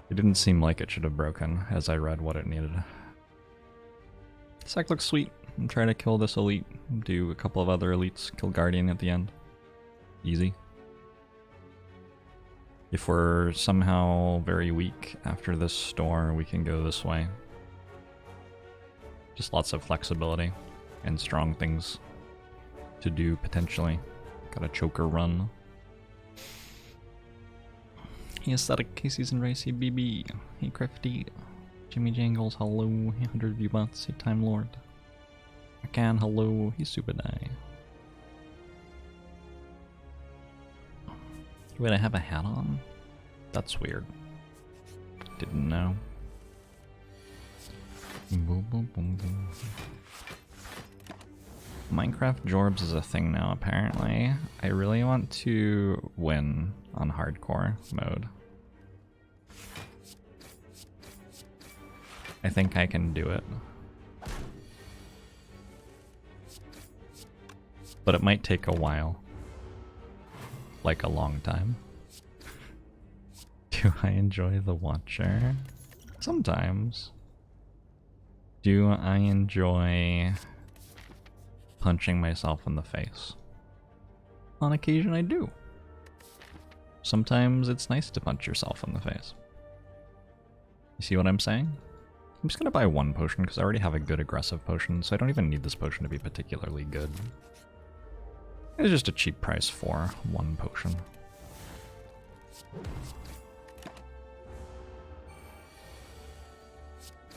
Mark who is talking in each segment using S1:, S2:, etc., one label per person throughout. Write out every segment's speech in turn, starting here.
S1: It didn't seem like it should have broken as I read what it needed. This deck looks sweet. I'm trying to kill this elite, do a couple of other elites, kill Guardian at the end. Easy. If we're somehow very weak after this store, we can go this way. Just lots of flexibility and strong things to do potentially. Got a choker run. Hey Aesthetic, Casey's and Ricey BB. Hey Crafty. Jimmy Jangles, hello. 100 view bots. Hey Time Lord. McCann, hello. He's super die. Wait, I have a hat on? That's weird. Didn't know. Boom, boom, boom, boom. Minecraft Jorbs is a thing now, apparently. I really want to win on hardcore mode. I think I can do it. But it might take a while. Like a long time. Do I enjoy the Watcher? Sometimes. Do I enjoy punching myself in the face? On occasion I do. Sometimes it's nice to punch yourself in the face. You see what I'm saying? I'm just gonna buy one potion because I already have a good aggressive potion, so I don't even need this potion to be particularly good. It's just a cheap price for one potion.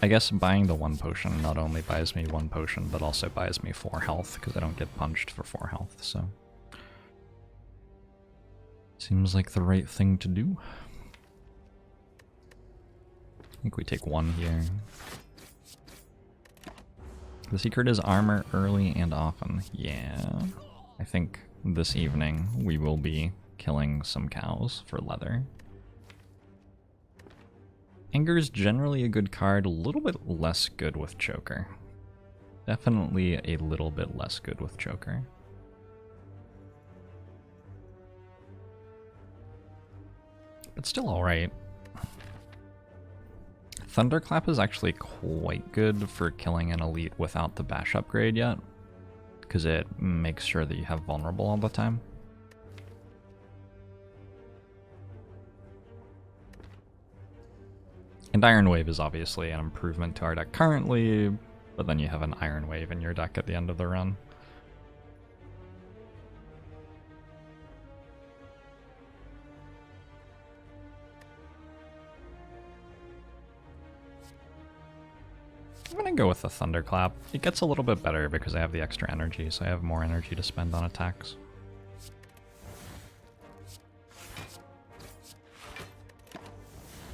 S1: I guess buying the one potion not only buys me one potion, but also buys me 4 health, because I don't get punched for 4 health, so... Seems like the right thing to do. I think we take 1 here. The secret is armor early and often. Yeah. I think this evening we will be killing some cows for leather. Anger is generally a good card, a little bit less good with Choker. Definitely a little bit less good with Choker. But still alright. Thunderclap is actually quite good for killing an elite without the bash upgrade yet, because it makes sure that you have vulnerable all the time. And Iron Wave is obviously an improvement to our deck currently, but then you have an Iron Wave in your deck at the end of the run. I'm gonna go with the Thunderclap. It gets a little bit better because I have the extra energy, so I have more energy to spend on attacks.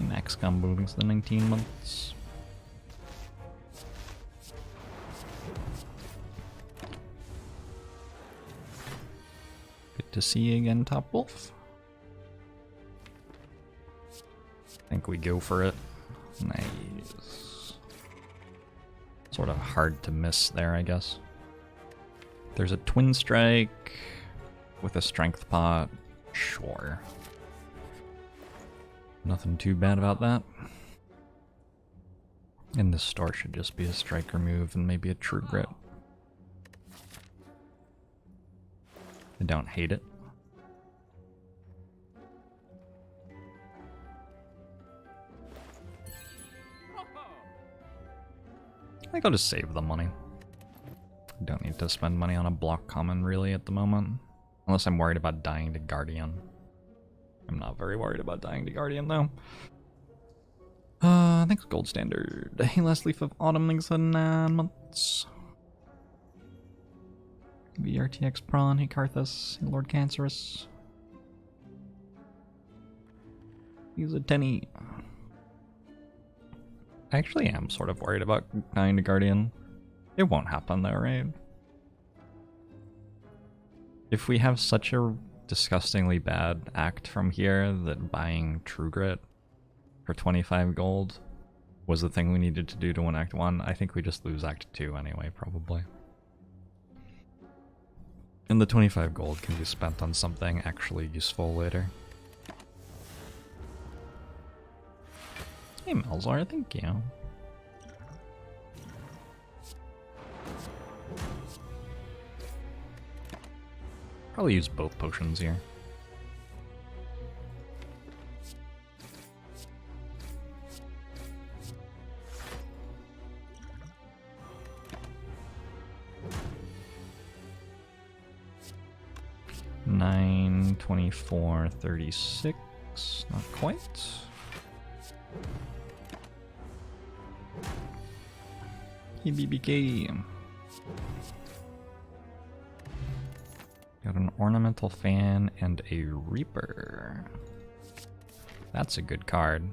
S1: Max combo links the 19 months. Good to see you again, Top Wolf. I think we go for it. Nice. Sort of hard to miss there, I guess. There's a Twin Strike with a Strength Pot. Sure. Nothing too bad about that. And this store should just be a Striker move and maybe a True Grit. I don't hate it. I think I'll just save the money. I don't need to spend money on a block common really at the moment. Unless I'm worried about dying to Guardian. I'm not very worried about dying to Guardian though. Thanks Gold Standard. Hey Last Leaf of Autumn, thanks for 9 months. VRTX Prawn, hey Karthus, hey Lord Cancerous. He's a 10-y. I actually am sort of worried about dying to Guardian. It won't happen though, right? If we have such a disgustingly bad act from here that buying True Grit for 25 gold was the thing we needed to do to win Act 1, I think we just lose Act 2 anyway, probably. And the 25 gold can be spent on something actually useful later. Hey, Melzar, thank you. Probably use both potions here. Nine, 24, 36. Not quite. BBK. Got an ornamental fan and a Reaper. That's a good card.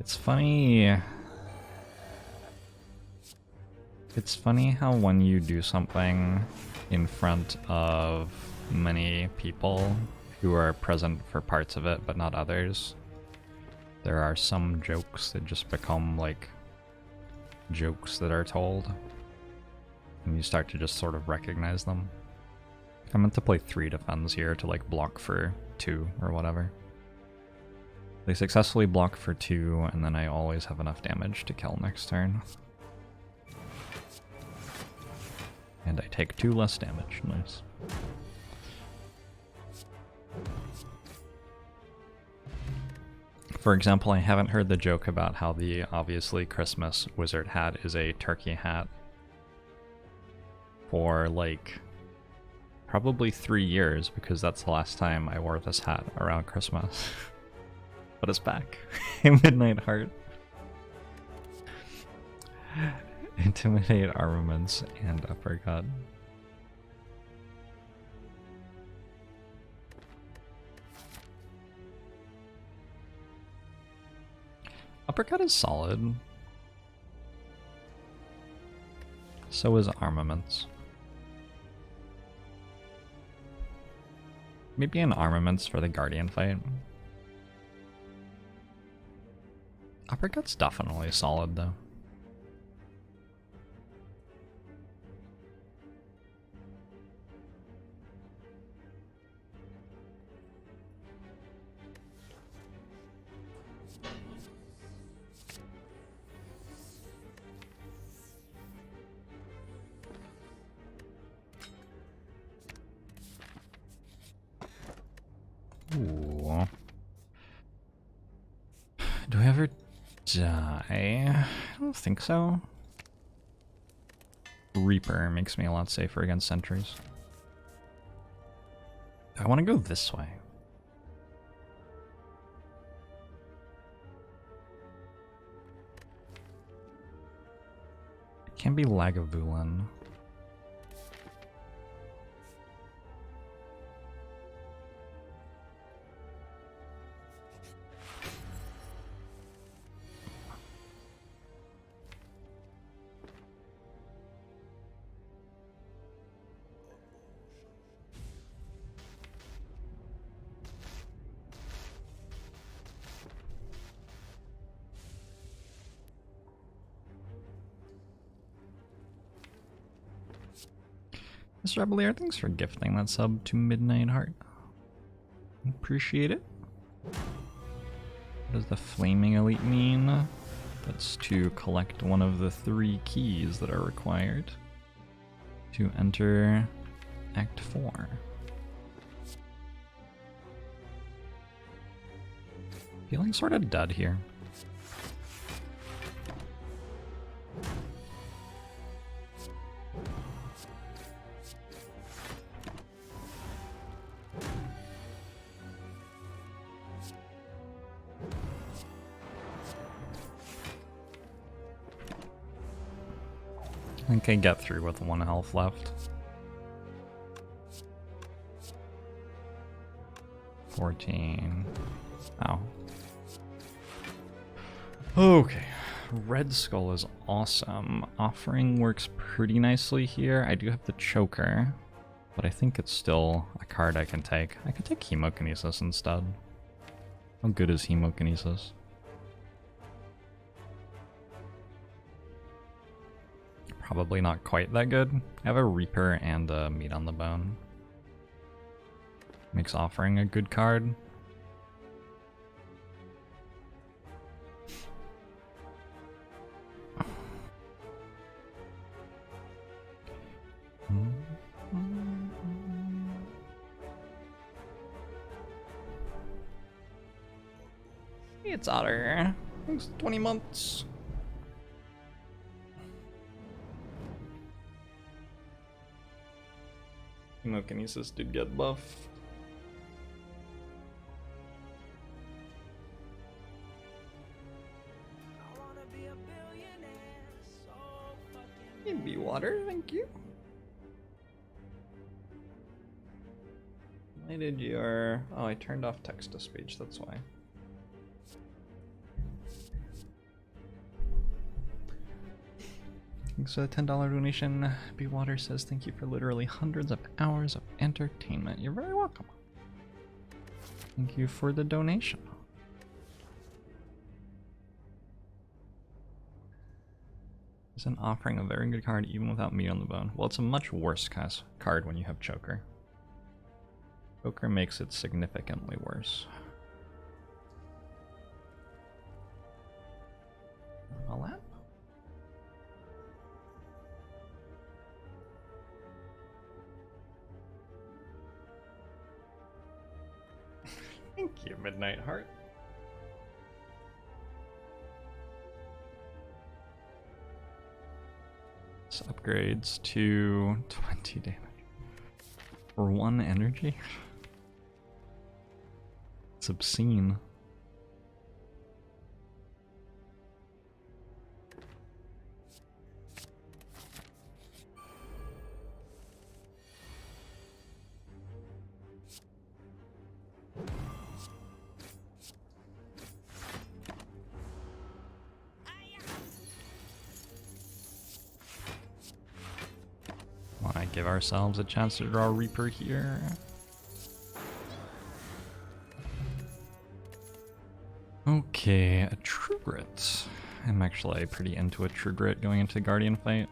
S1: It's funny. It's funny how when you do something in front of many people who are present for parts of it but not others, there are some jokes that just become like jokes that are told, and you start to just sort of recognize them. I meant to play 3 defends here to like block for 2 or whatever. They successfully block for 2, and then I always have enough damage to kill next turn. And I take 2 less damage. Nice. For example, I haven't heard the joke about how the obviously Christmas wizard hat is a turkey hat for like probably 3 years, because that's the last time I wore this hat around Christmas. But it's back. Midnight Heart. Intimidate armaments and uppercut. Uppercut is solid. So is armaments. Maybe an armaments for the Guardian fight. Uppercut's definitely solid though. Ooh. Do I ever die? I don't think so. Reaper makes me a lot safer against sentries. I want to go this way. It can be Lagavulin. Mr. Rebelier, thanks for gifting that sub to Midnight Heart. Appreciate it. What does the Flaming Elite mean? That's to collect one of the 3 keys that are required to enter Act 4. Feeling sort of dead here. I think I get through with 1 health left. 14. Ow. Okay. Red Skull is awesome. Offering works pretty nicely here. I do have the Choker, but I think it's still a card I can take. I can take Chemokinesis instead. How good is hemokinesis? Probably not quite that good. I have a Reaper and a Meat on the Bone. Makes Offering a good card. It's Otter. Thanks 20 months. Hemokinesis did get buffed. Be water, thank you. Why did your... Oh, I turned off text-to-speech, that's why. Thanks for the $10 donation. Be Water says thank you for literally hundreds of hours of entertainment. You're very welcome. Thank you for the donation. Is an Offering a very good card even without Meat on the Bone? Well, it's a much worse card when you have Choker. Choker makes it significantly worse. All that? Thank you, Midnight Heart. This upgrades to 20 damage. For 1 energy? It's obscene. Want to give ourselves a chance to draw Reaper here. Okay, a True Grit. I'm actually pretty into a True Grit going into Guardian fight.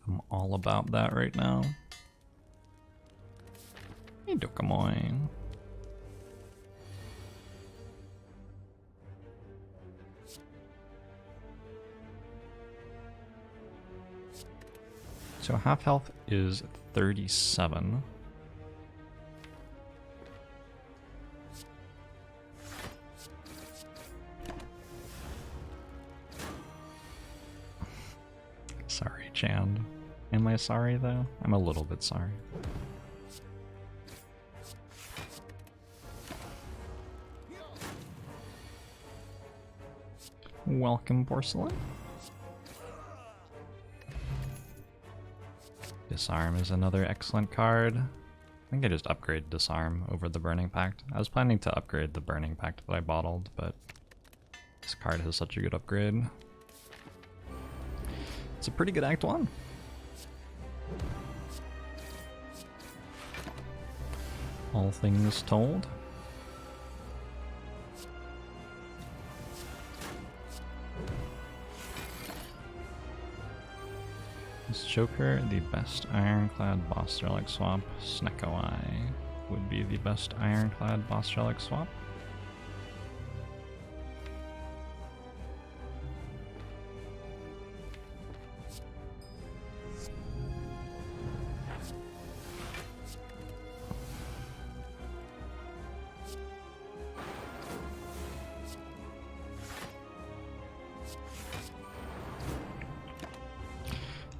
S1: I'm all about that right now. Hey, Dokamoy. So half health is 37. Sorry, Chand. Am I sorry, though? I'm a little bit sorry. Welcome, Porcelain. Disarm is another excellent card. I think I just upgrade Disarm over the Burning Pact. I was planning to upgrade the Burning Pact that I bottled, but this card has such a good upgrade. It's a pretty good Act 1. All things told. Is Joker the best Ironclad boss relic swap? Snecko Eye would be the best Ironclad boss relic swap.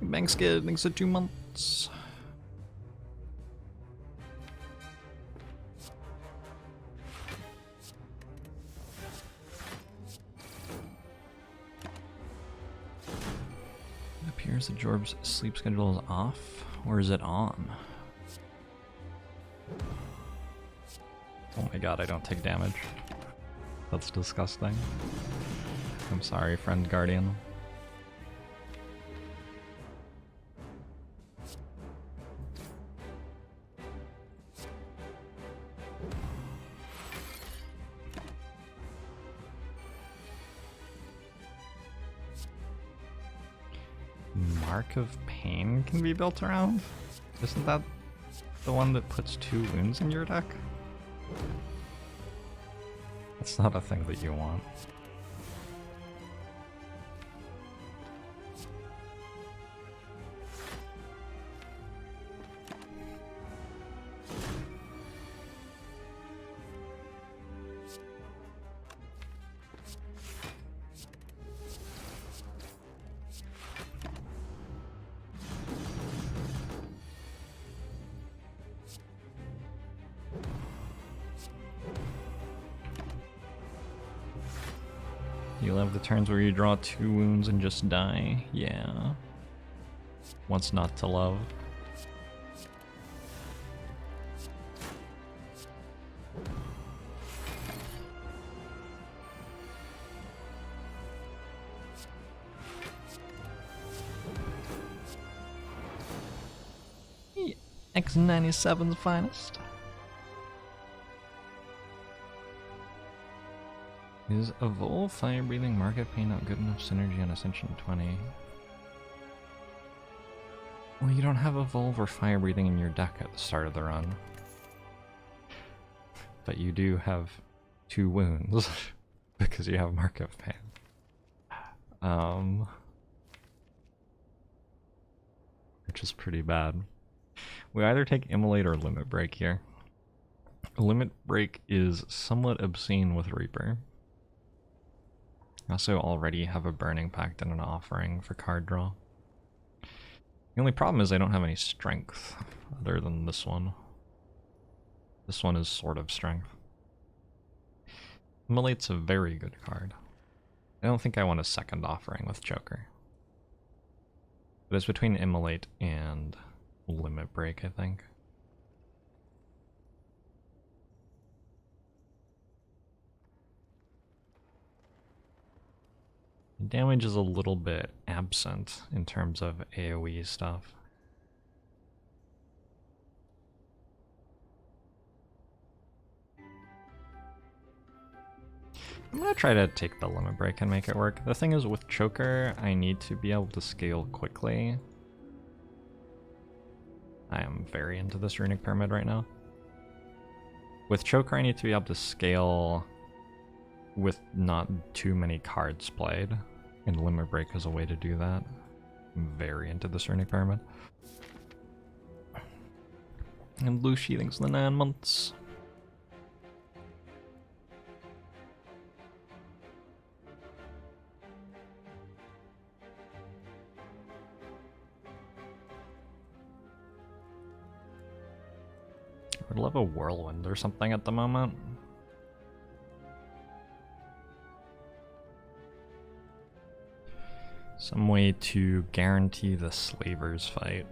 S1: Bank Skid, thanks for 2 months. It appears the Jorbs' sleep schedule is off, or is it on? Oh my god, I don't take damage. That's disgusting. I'm sorry, friend Guardian. Mark of Pain can be built around? Isn't that the one that puts 2 wounds in your deck? That's not a thing that you want. You'll have the turns where you draw 2 wounds and just die. Yeah. What's not to love? X97's finest. Is Evolve Fire Breathing Mark of Pain not good enough synergy on Ascension 20? Well, you don't have Evolve or Fire Breathing in your deck at the start of the run. But you do have 2 wounds because you have Mark of Pain. Which is pretty bad. We either take Immolate or Limit Break here. Limit Break is somewhat obscene with Reaper. I also already have a Burning Pact and an Offering for card draw. The only problem is I don't have any strength other than this one. This one is sort of strength. Immolate's a very good card. I don't think I want a second Offering with Joker. But it's between Immolate and Limit Break, I think. Damage is a little bit absent in terms of AoE stuff. I'm gonna try to take the Limit Break and make it work. The thing is, with Choker, I need to be able to scale quickly. I am very into this Runic Pyramid right now. With Choker, I need to be able to scale with not too many cards played, and Limit Break is a way to do that. I'm very into this Runic Pyramid. And Blue Sheathing's the 9 months. I would love a Whirlwind or something at the moment. Some way to guarantee the Slavers fight.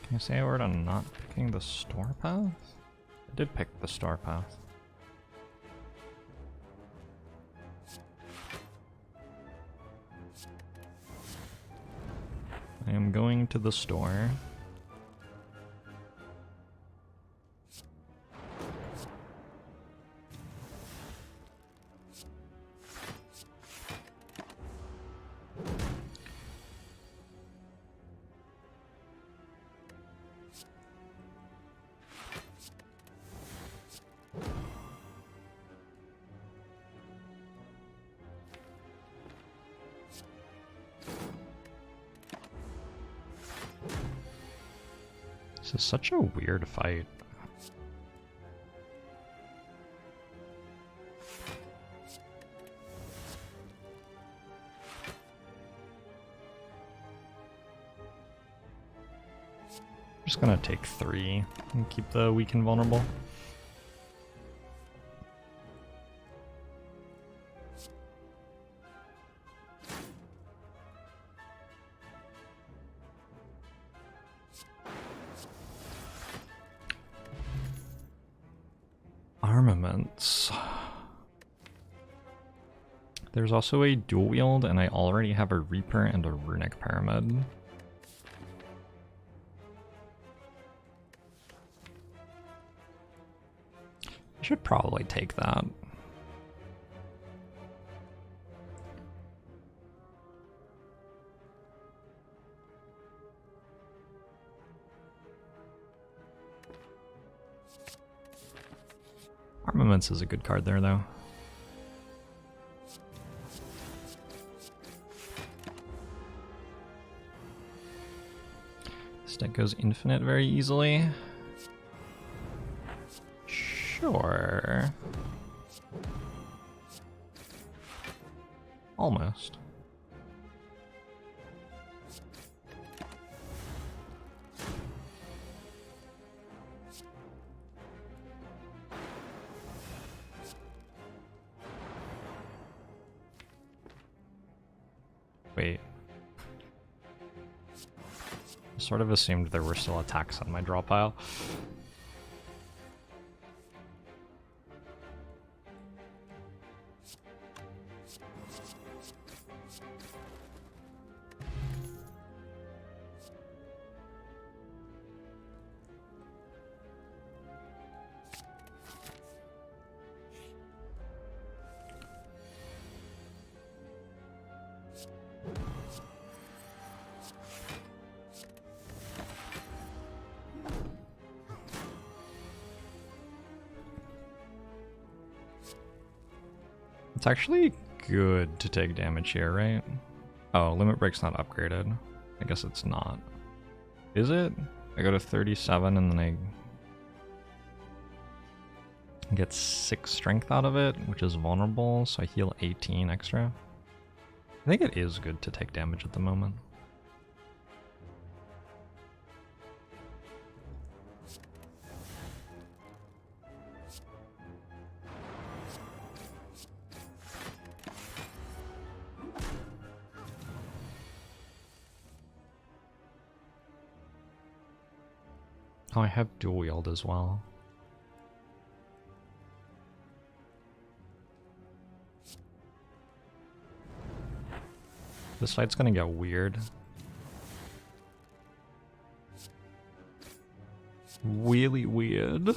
S1: Can I say a word on not picking the store path? I did pick the store path. I am going to the store. This is such a weird fight. I'm just gonna take 3 and keep the weak and vulnerable. Armaments. There's also a dual wield, and I already have a Reaper and a Runic Pyramid. I should probably take that. Armaments is a good card there, though. This deck goes infinite very easily. Sure. Almost. Wait. Sort of assumed there were still attacks on my draw pile. It's actually good to take damage here, right? Oh, Limit Break's not upgraded. I guess it's not. Is it? I go to 37 and then I get 6 strength out of it, which is vulnerable, so I heal 18 extra. I think it is good to take damage at the moment. Oh, I have dual wield as well. This fight's gonna get weird. Really weird.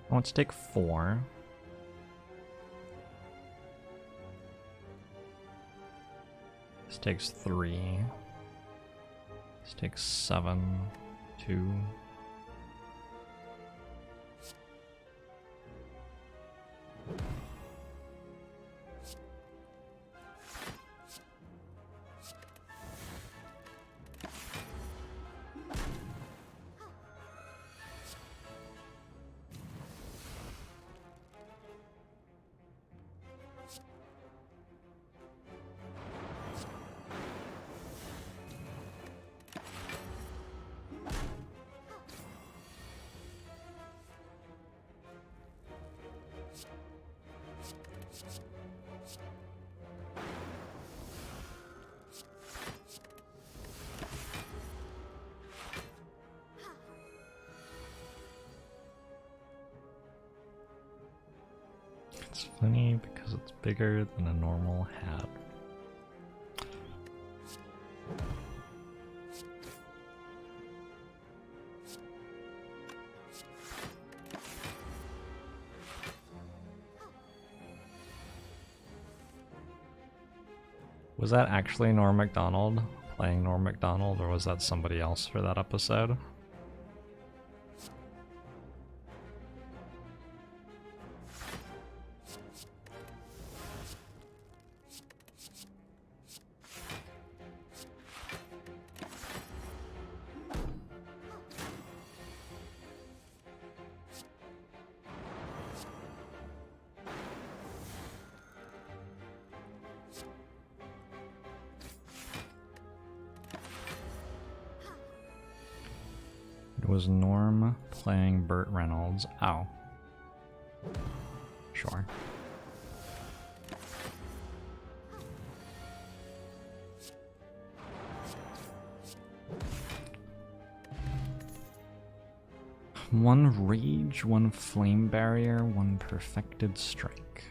S1: Let's take 4. This takes 3. This takes 7, 2. It's funny because it's bigger than a normal hat. Was that actually Norm Macdonald playing Norm Macdonald, or was that somebody else for that episode? It was Norm playing Burt Reynolds. Oh. Sure. 1 rage, 1 flame barrier, 1 perfected strike.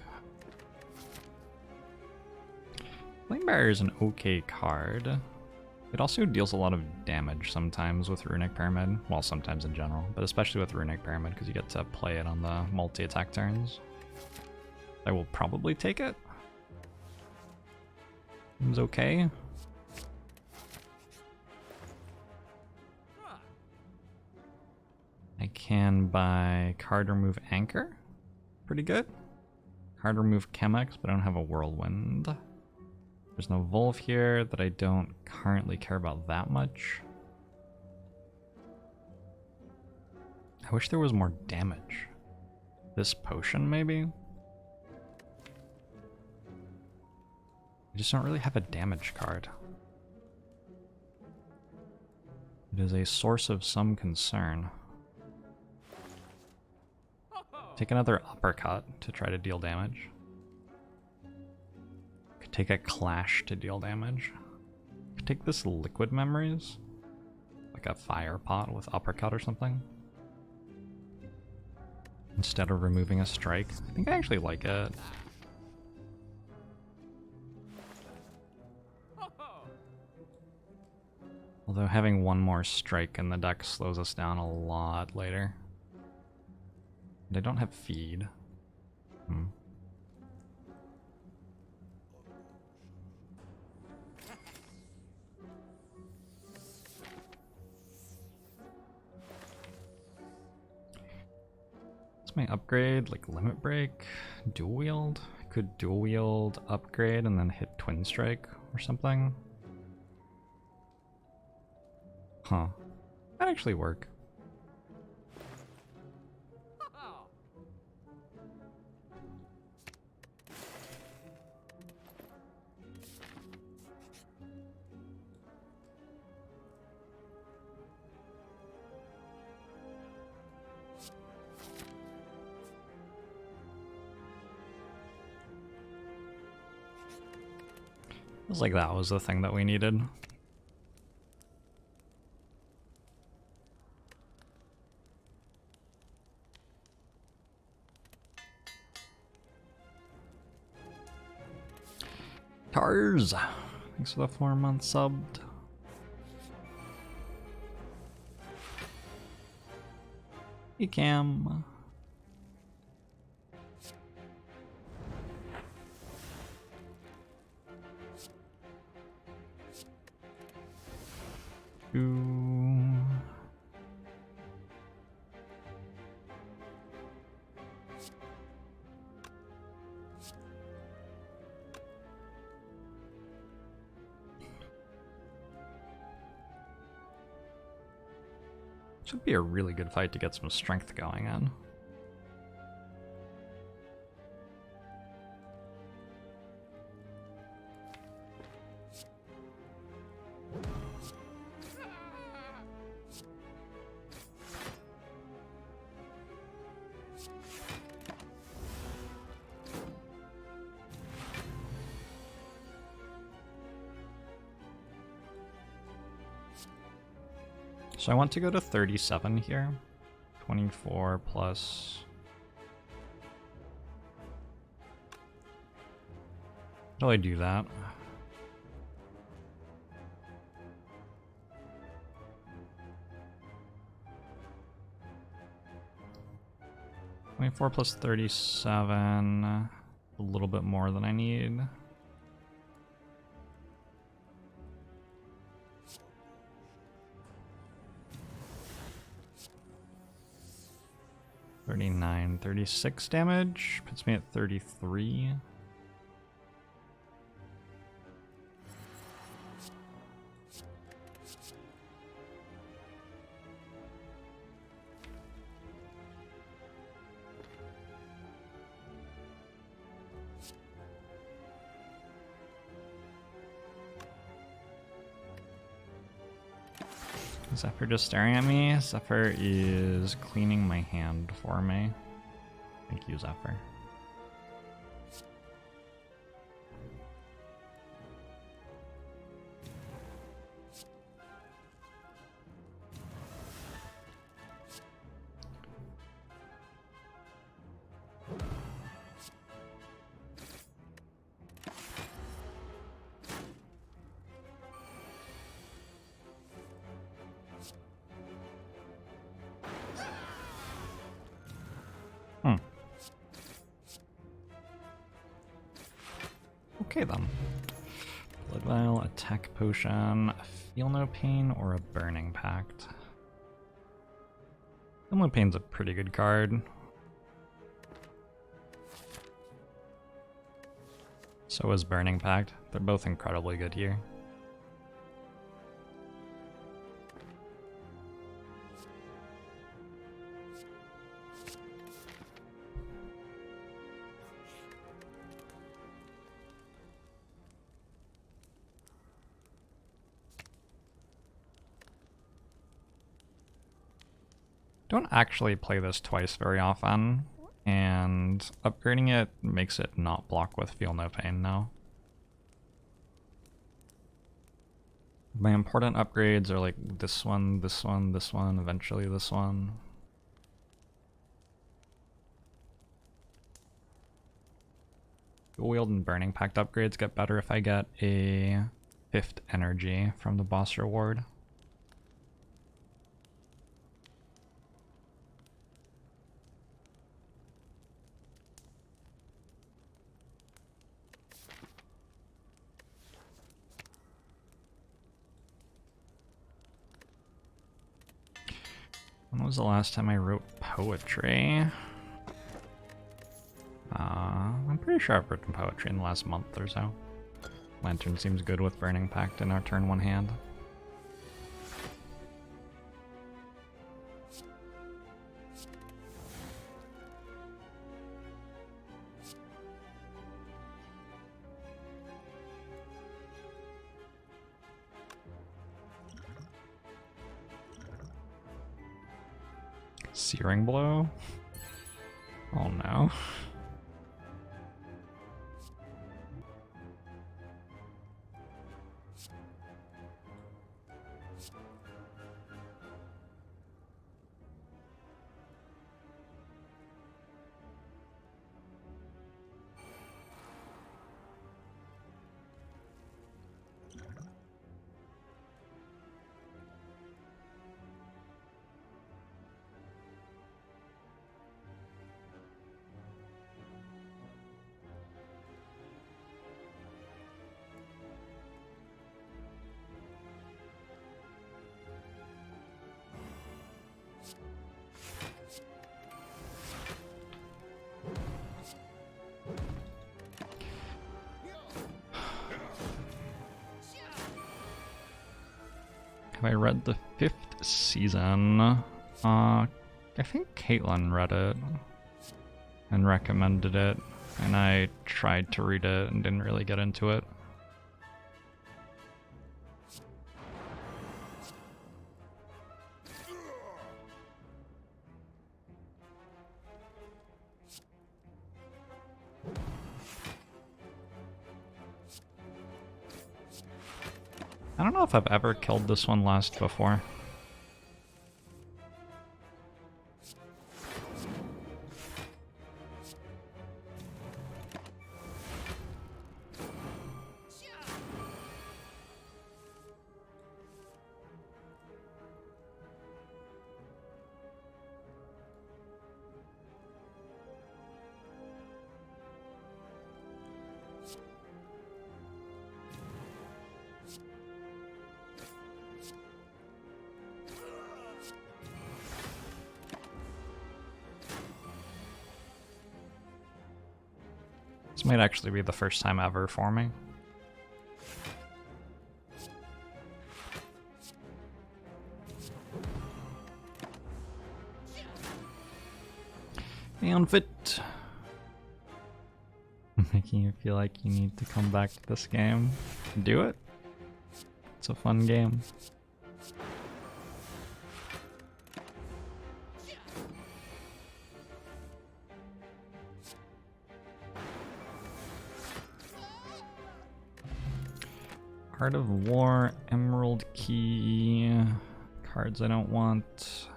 S1: Flame barrier is an okay card. It also deals a lot of damage sometimes with Runic Pyramid. Well, sometimes in general, but especially with Runic Pyramid because you get to play it on the multi-attack turns. I will probably take it. Seems okay. I can buy card remove Anchor. Pretty good. Card remove Chemex, but I don't have a Whirlwind. There's no Volv here that I don't currently care about that much. I wish there was more damage. This potion, maybe? I just don't really have a damage card. It is a source of some concern. Take another uppercut to try to deal damage. Could take a clash to deal damage. Could take this liquid memories. Like a fire pot with uppercut or something. Instead of removing a strike. I think I actually like it. Although having 1 more strike in the deck slows us down a lot later. And I don't have feed. What's my upgrade? Like limit break? Dual wield? I could dual wield, upgrade, and then hit twin strike or something. Huh. That'd actually work. Feels like that was the thing that we needed. Tars! Thanks for the 4-month subbed. Hey Cam. Ooh. Should be a really good fight to get some strength going on. So I want to go to 37 here. 24 plus... How do I do that? +4 37, a little bit more than I need. $39, 36 damage, puts me at 33. Zephyr just staring at me. Zephyr is cleaning my hand for me. Thank you, Zephyr. Okay then. Blood Vial, Attack Potion, Feel No Pain, or a Burning Pact. Feel No Pain's a pretty good card. So is Burning Pact. They're both incredibly good here. Don't actually play this twice very often, and upgrading it makes it not block with Feel No Pain now. My important upgrades are like this one, this one, this one, eventually this one. Dual Wield and Burning Pact upgrades get better if I get a 5th energy from the boss reward. When was the last time I wrote poetry? I'm pretty sure I've written poetry in the last month or so. Lantern seems good with Burning Pact in our turn 1 hand. Searing Blow? Oh no. Have I read the 5th season? I think Caitlin read it and recommended it, and I tried to read it and didn't really get into it. I don't know if I've ever killed this one last before. This might actually be the first time ever for me. And fit. Making you feel like you need to come back to this game. Do it. It's a fun game. Art of War, Emerald Key, cards I don't want.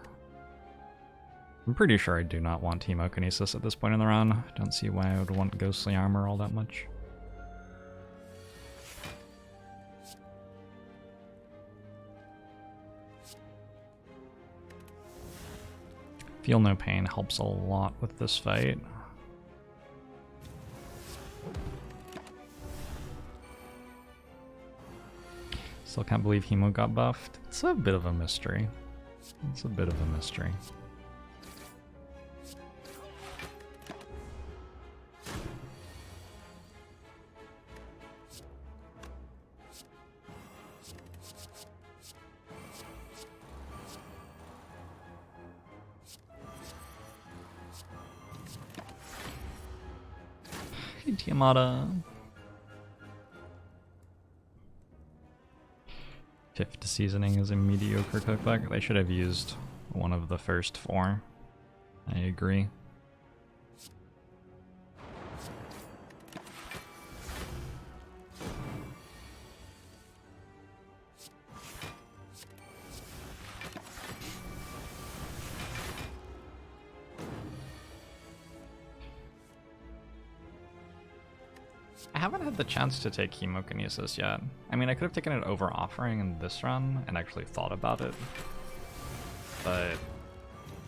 S1: I'm pretty sure I do not want Hemokinesis at this point in the round. Don't see why I would want Ghostly Armor all that much. Feel No Pain helps a lot with this fight. Still can't believe Hemo got buffed. It's a bit of a mystery. It's a bit of a mystery. Hey, Tiamata. 5th seasoning is a mediocre cookbook. They should have used one of the first 4. I agree. I haven't had the chance to take Chemokinesis yet. I mean, I could have taken it over Offering in this run and actually thought about it. But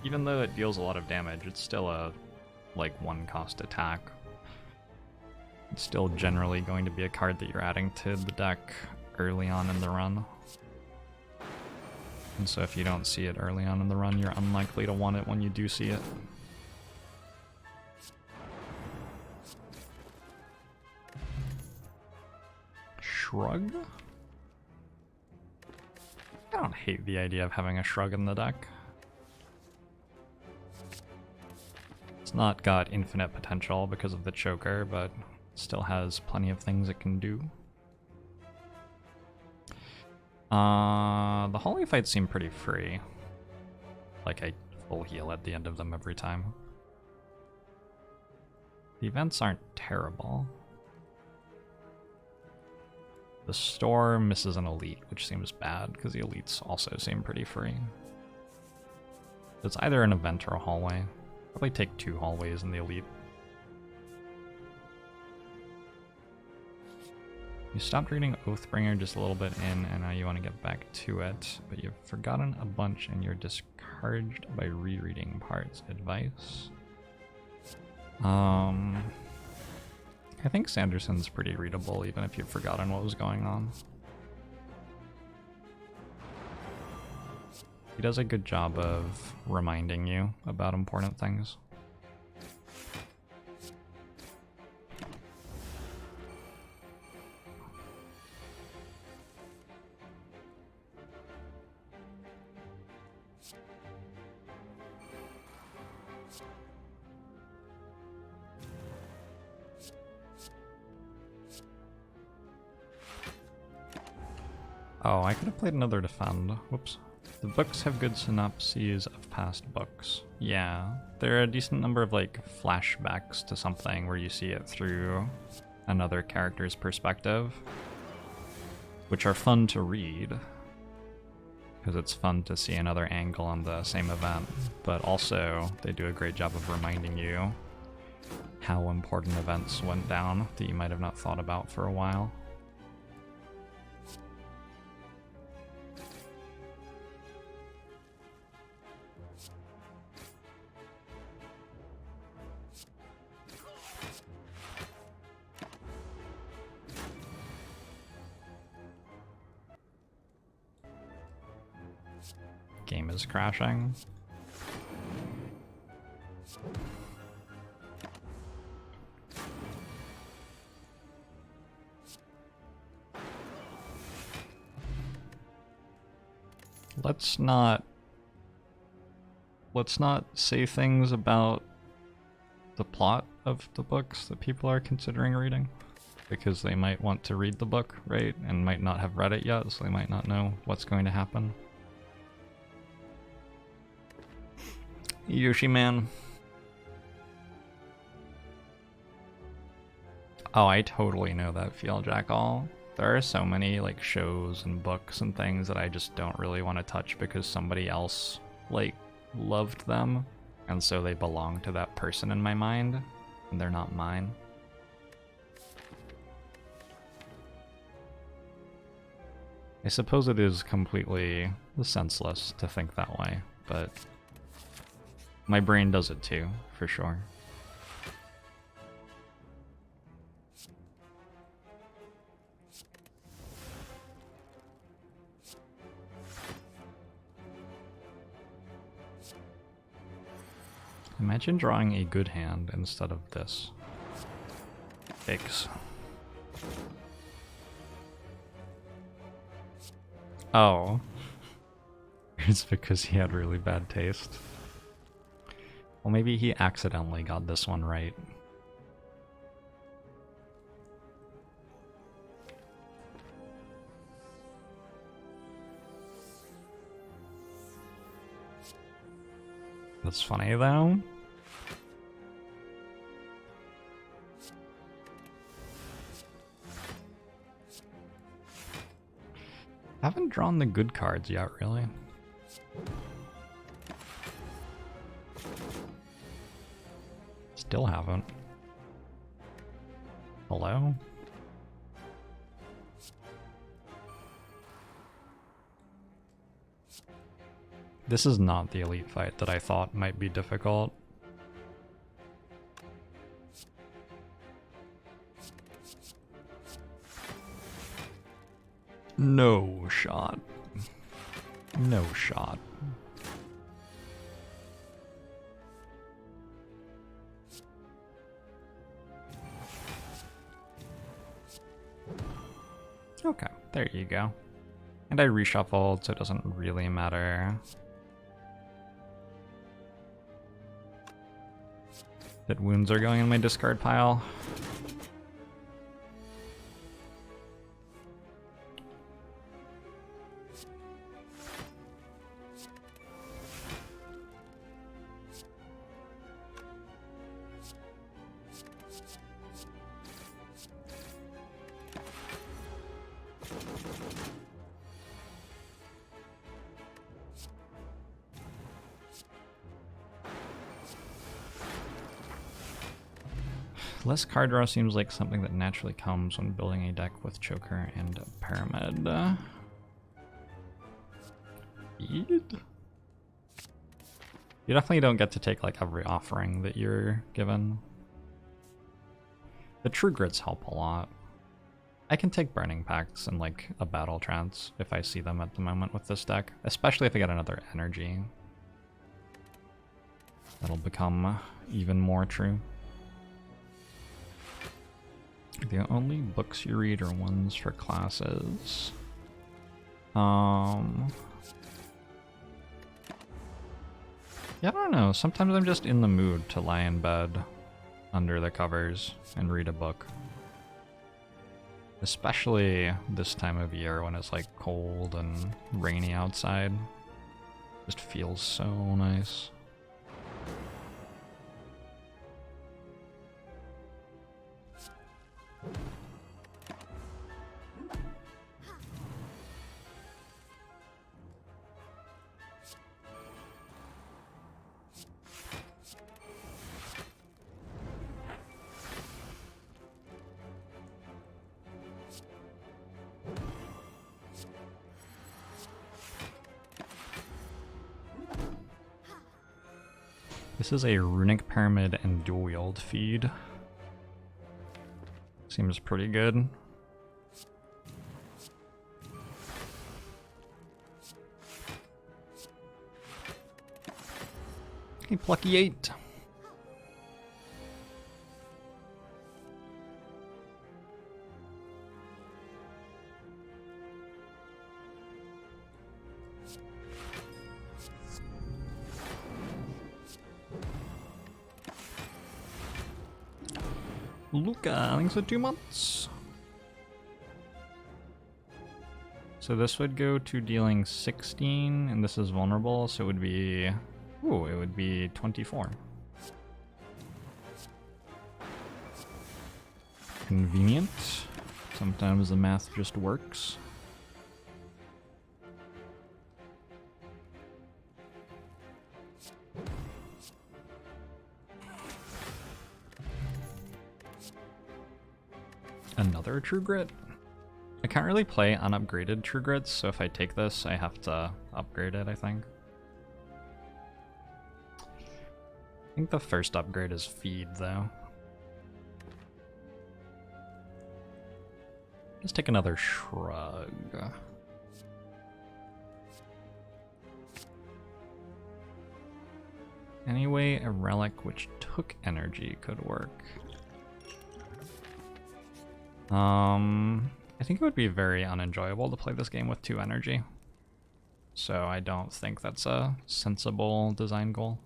S1: even though it deals a lot of damage, it's still a, like, 1-cost attack. It's still generally going to be a card that you're adding to the deck early on in the run. And so if you don't see it early on in the run, you're unlikely to want it when you do see it. Shrug? I don't hate the idea of having a Shrug in the deck. It's not got infinite potential because of the choker, but still has plenty of things it can do. The Holy fights seem pretty free. Like, I full heal at the end of them every time. The events aren't terrible. The store misses an elite, which seems bad, because the elites also seem pretty free. It's either an event or a hallway. Probably take 2 hallways in the elite. You stopped reading Oathbringer just a little bit in, and now you want to get back to it, but you've forgotten a bunch and you're discouraged by rereading parts. Advice? I think Sanderson's pretty readable, even if you've forgotten what was going on. He does a good job of reminding you about important things. Oh, I could have played another Defend. Whoops. The books have good synopses of past books. Yeah, there are a decent number of, like, flashbacks to something where you see it through another character's perspective, which are fun to read, because it's fun to see another angle on the same event, but also they do a great job of reminding you how important events went down that you might have not thought about for a while. Game is crashing. Let's not say things about the plot of the books that people are considering reading, because they might want to read the book, right? And might not have read it yet, so they might not know what's going to happen. Yoshi man. Oh, I totally know that feel, Jackal. There are so many, like, shows and books and things that I just don't really want to touch because somebody else, like, loved them, and so they belong to that person in my mind, and they're not mine. I suppose it is completely senseless to think that way, but my brain does it too, for sure. Imagine drawing a good hand instead of this. Eggs. Oh. It's because he had really bad taste. Well, maybe he accidentally got this one right. That's funny though. I haven't drawn the good cards yet, really. Still haven't. Hello? This is not the elite fight that I thought might be difficult. No shot. No shot. Okay, there you go. And I reshuffled, so it doesn't really matter. That wounds are going in my discard pile. Less card draw seems like something that naturally comes when building a deck with Choker and Pyramid. You definitely don't get to take like every offering that you're given. The True Grits help a lot. I can take Burning Pacts and like a Battle Trance if I see them at the moment with this deck, especially if I get another energy. That'll become even more true. The only books you read are ones for classes. Yeah, I don't know. Sometimes I'm just in the mood to lie in bed under the covers and read a book. Especially this time of year when it's like cold and rainy outside. Just feels so nice. This is a Runic Pyramid and Dual Wield feed. Seems pretty good. Hey, Plucky 8. Luca, thanks for 2 months. So this would go to dealing 16, and this is vulnerable, so it would be... Ooh, it would be 24. Convenient. Sometimes the math just works. Another True Grit? I can't really play unupgraded True Grits, so if I take this, I have to upgrade it, I think. I think the first upgrade is Feed, though. Let's take another Shrug. any way a relic which took energy could work? I think it would be very unenjoyable to play this game with 2 energy. So I don't think that's a sensible design goal.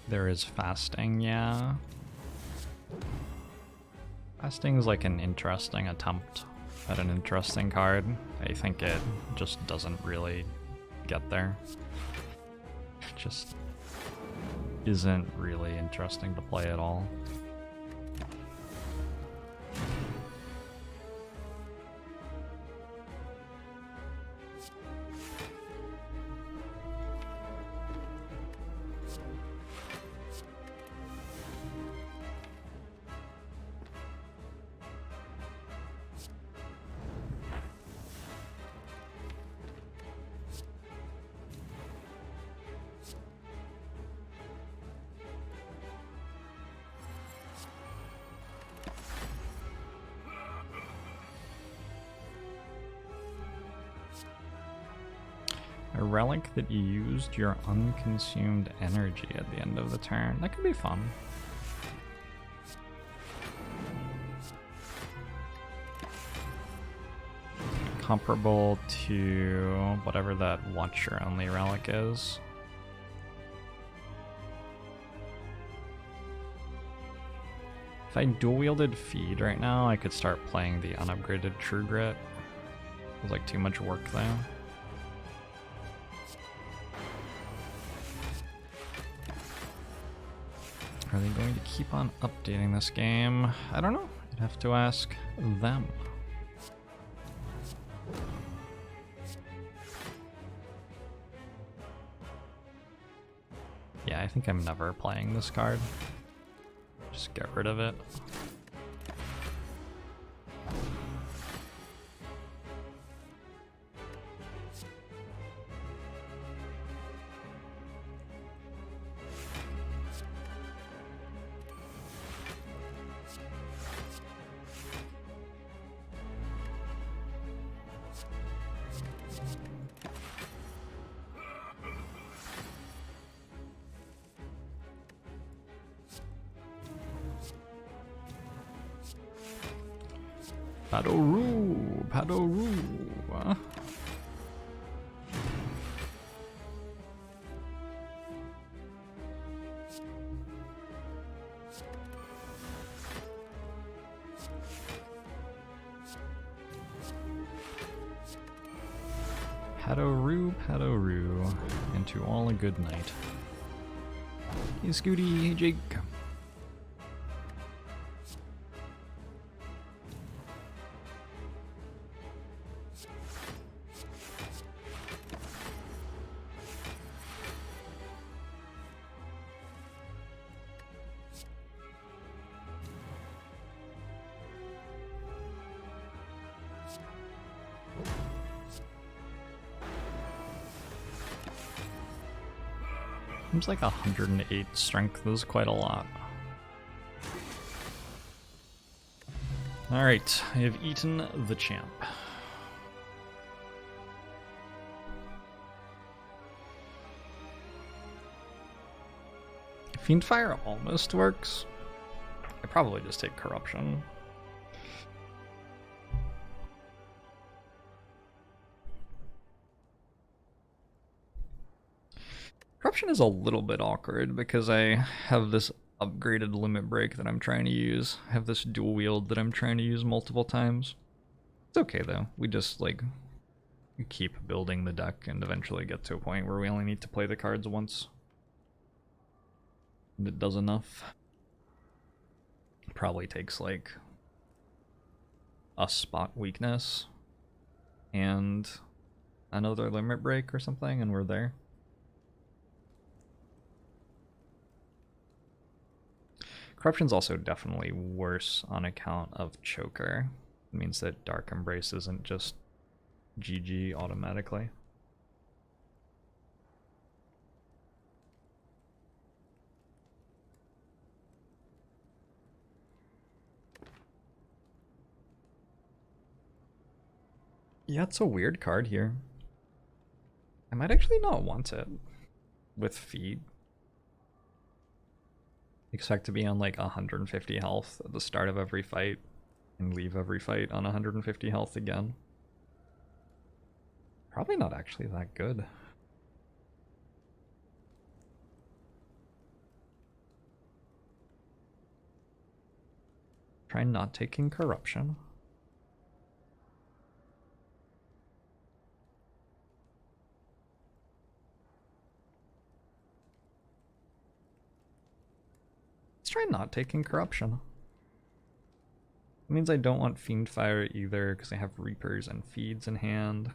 S1: There is fasting, yeah. Fasting is like an interesting attempt at an interesting card. I think it just doesn't really get there. It just isn't really interesting to play at all. A relic that you used your unconsumed energy at the end of the turn. That could be fun. Comparable to whatever that Watcher only relic is. If I dual wielded Feed right now, I could start playing the unupgraded True Grit. Feels like too much work though. Are they going to keep on updating this game? I don't know. I'd have to ask them. Yeah, I think I'm never playing this card. Just get rid of it. Padoru, Padoru. Padoru, Padoru, and to all a good night. Hey Scooty, hey Jake. Seems like 108 strength is quite a lot. Alright, I have eaten the champ. Fiendfire almost works. I probably just take Corruption. Corruption is a little bit awkward because I have this upgraded limit break that I'm trying to use. I have this dual wield that I'm trying to use multiple times. It's okay though. We just like keep building the deck and eventually get to a point where we only need to play the cards once. And it does enough. Probably takes like a spot weakness and another limit break or something and we're there. Corruption's also definitely worse on account of Choker. It means that Dark Embrace isn't just GG automatically. Yeah, it's a weird card here. I might actually not want it with Feed. Expect to be on like 150 health at the start of every fight and leave every fight on 150 health again. Probably not actually that good. Try not taking corruption. Let's try not taking corruption. It means I don't want Fiendfire either because I have Reapers and Feeds in hand.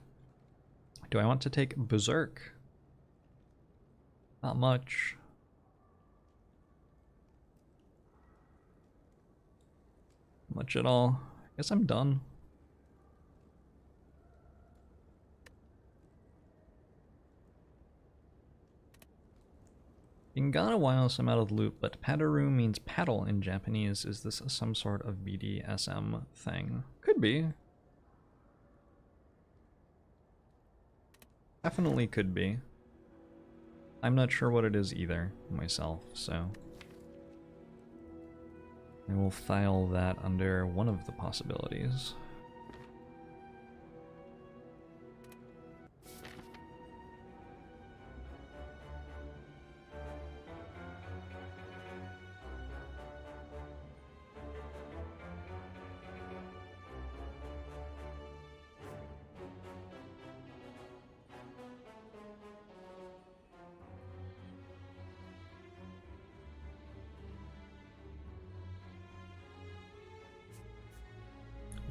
S1: Do I want to take Berserk? Not much. Much at all. I guess I'm done. Been gone a while, so I'm out of loot, but padaru means paddle in Japanese. Is this some sort of BDSM thing? Could be. Definitely could be. I'm not sure what it is either myself, so I will file that under one of the possibilities.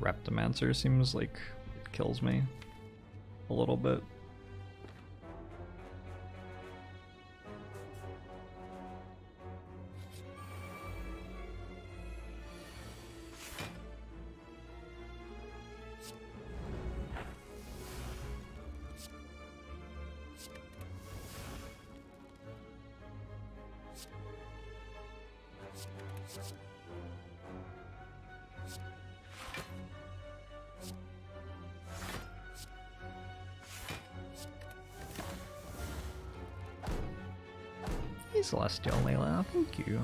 S1: Reptomancer seems like it kills me a little bit. Hey, Celestial Layla, thank you.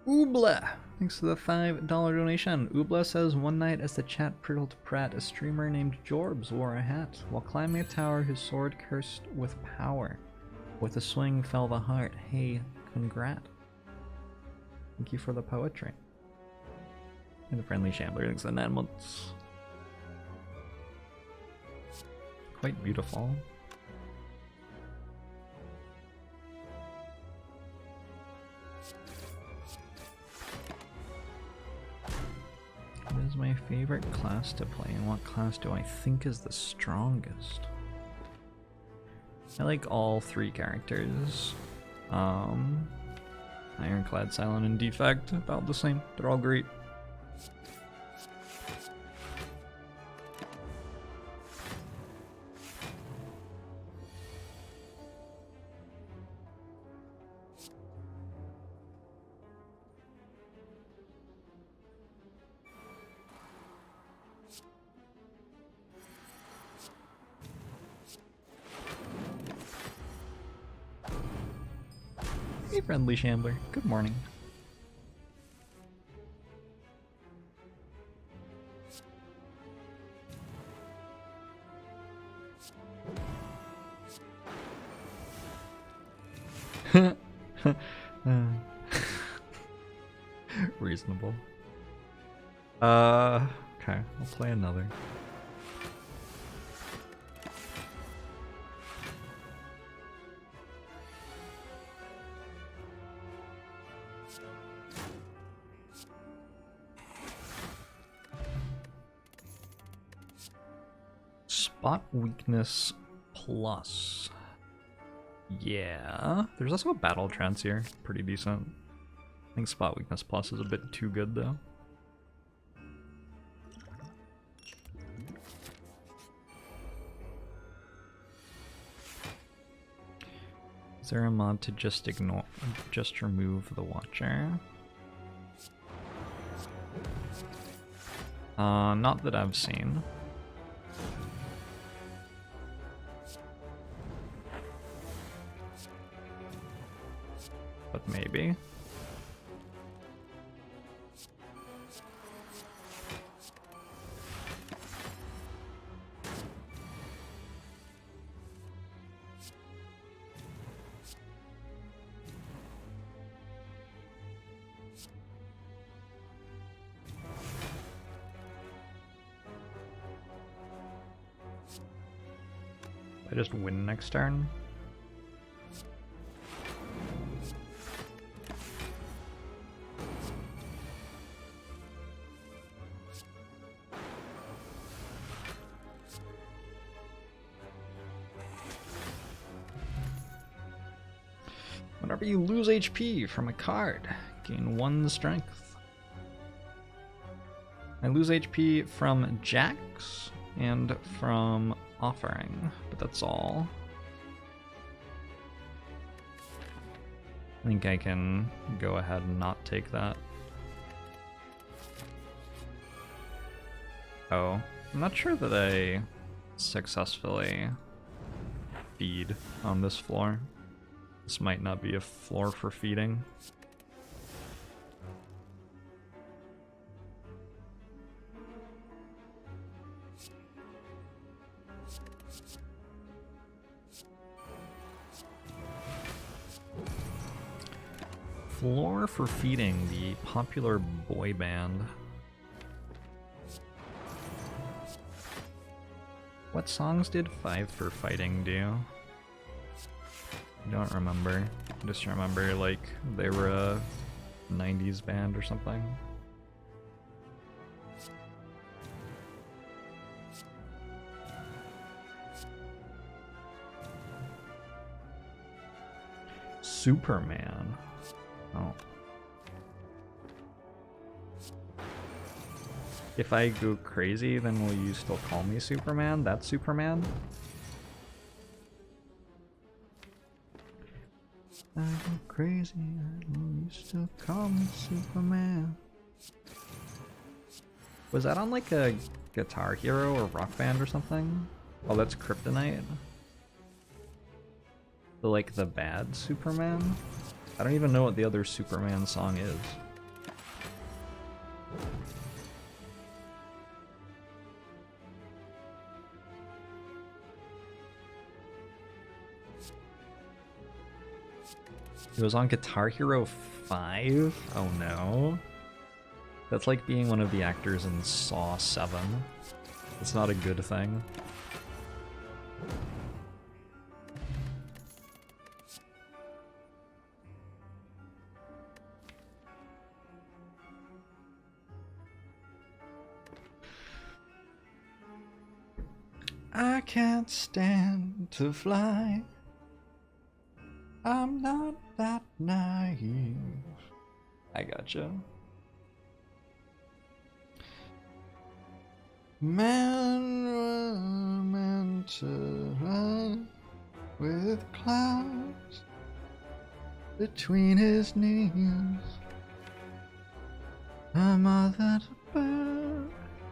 S1: Oobla! Thanks for the $5 donation. Oobla says, one night as the chat prittled Pratt, a streamer named Jorbs wore a hat. While climbing a tower, his sword cursed with power. With a swing fell the heart. Hey, congrat. Thank you for the poetry. And the friendly shambler, thanks for the 9 months. Quite beautiful. What is my favorite class to play, and what class do I think is the strongest? I like all 3 characters. Ironclad, Silent, and Defect, about the same. They're all great. Hey, friendly shambler. Good morning. Reasonable. Okay, I'll play another. Spot weakness plus. Yeah. There's also a battle trance here. Pretty decent. I think spot weakness plus is a bit too good though. Is there a mod to just remove the Watcher? Not that I've seen. But maybe. I just win next turn. Whenever you lose HP from a card, gain 1 strength. I lose HP from Jacks and from Offering, but that's all. I think I can go ahead and not take that. Oh, I'm not sure that I successfully feed on this floor. This might not be a floor for feeding. Floor for feeding the popular boy band. What songs did 5 for Fighting do? I don't remember. I just remember like they were a 90s band or something. Superman. Oh. If I go crazy, then will you still call me Superman? That's Superman? I go crazy, will you still call me Superman? Was that on like a Guitar Hero or Rock Band or something? Oh, that's Kryptonite. The bad Superman? I don't even know what the other Superman song is. It was on Guitar Hero 5? Oh no. That's like being one of the actors in Saw 7. It's not a good thing. I can't stand to fly. I'm not that naive. I gotcha. Man were meant to run with clouds between his knees. I'm more than a bird,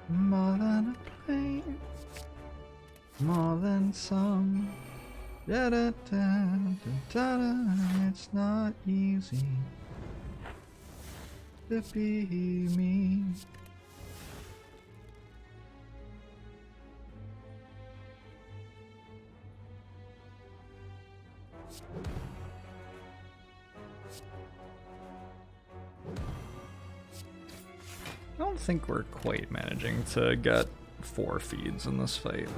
S1: more than a plane, more than some. Da, da, da, da, da, it's not easy to be me. I don't think we're quite managing to get 4 feeds in this fight.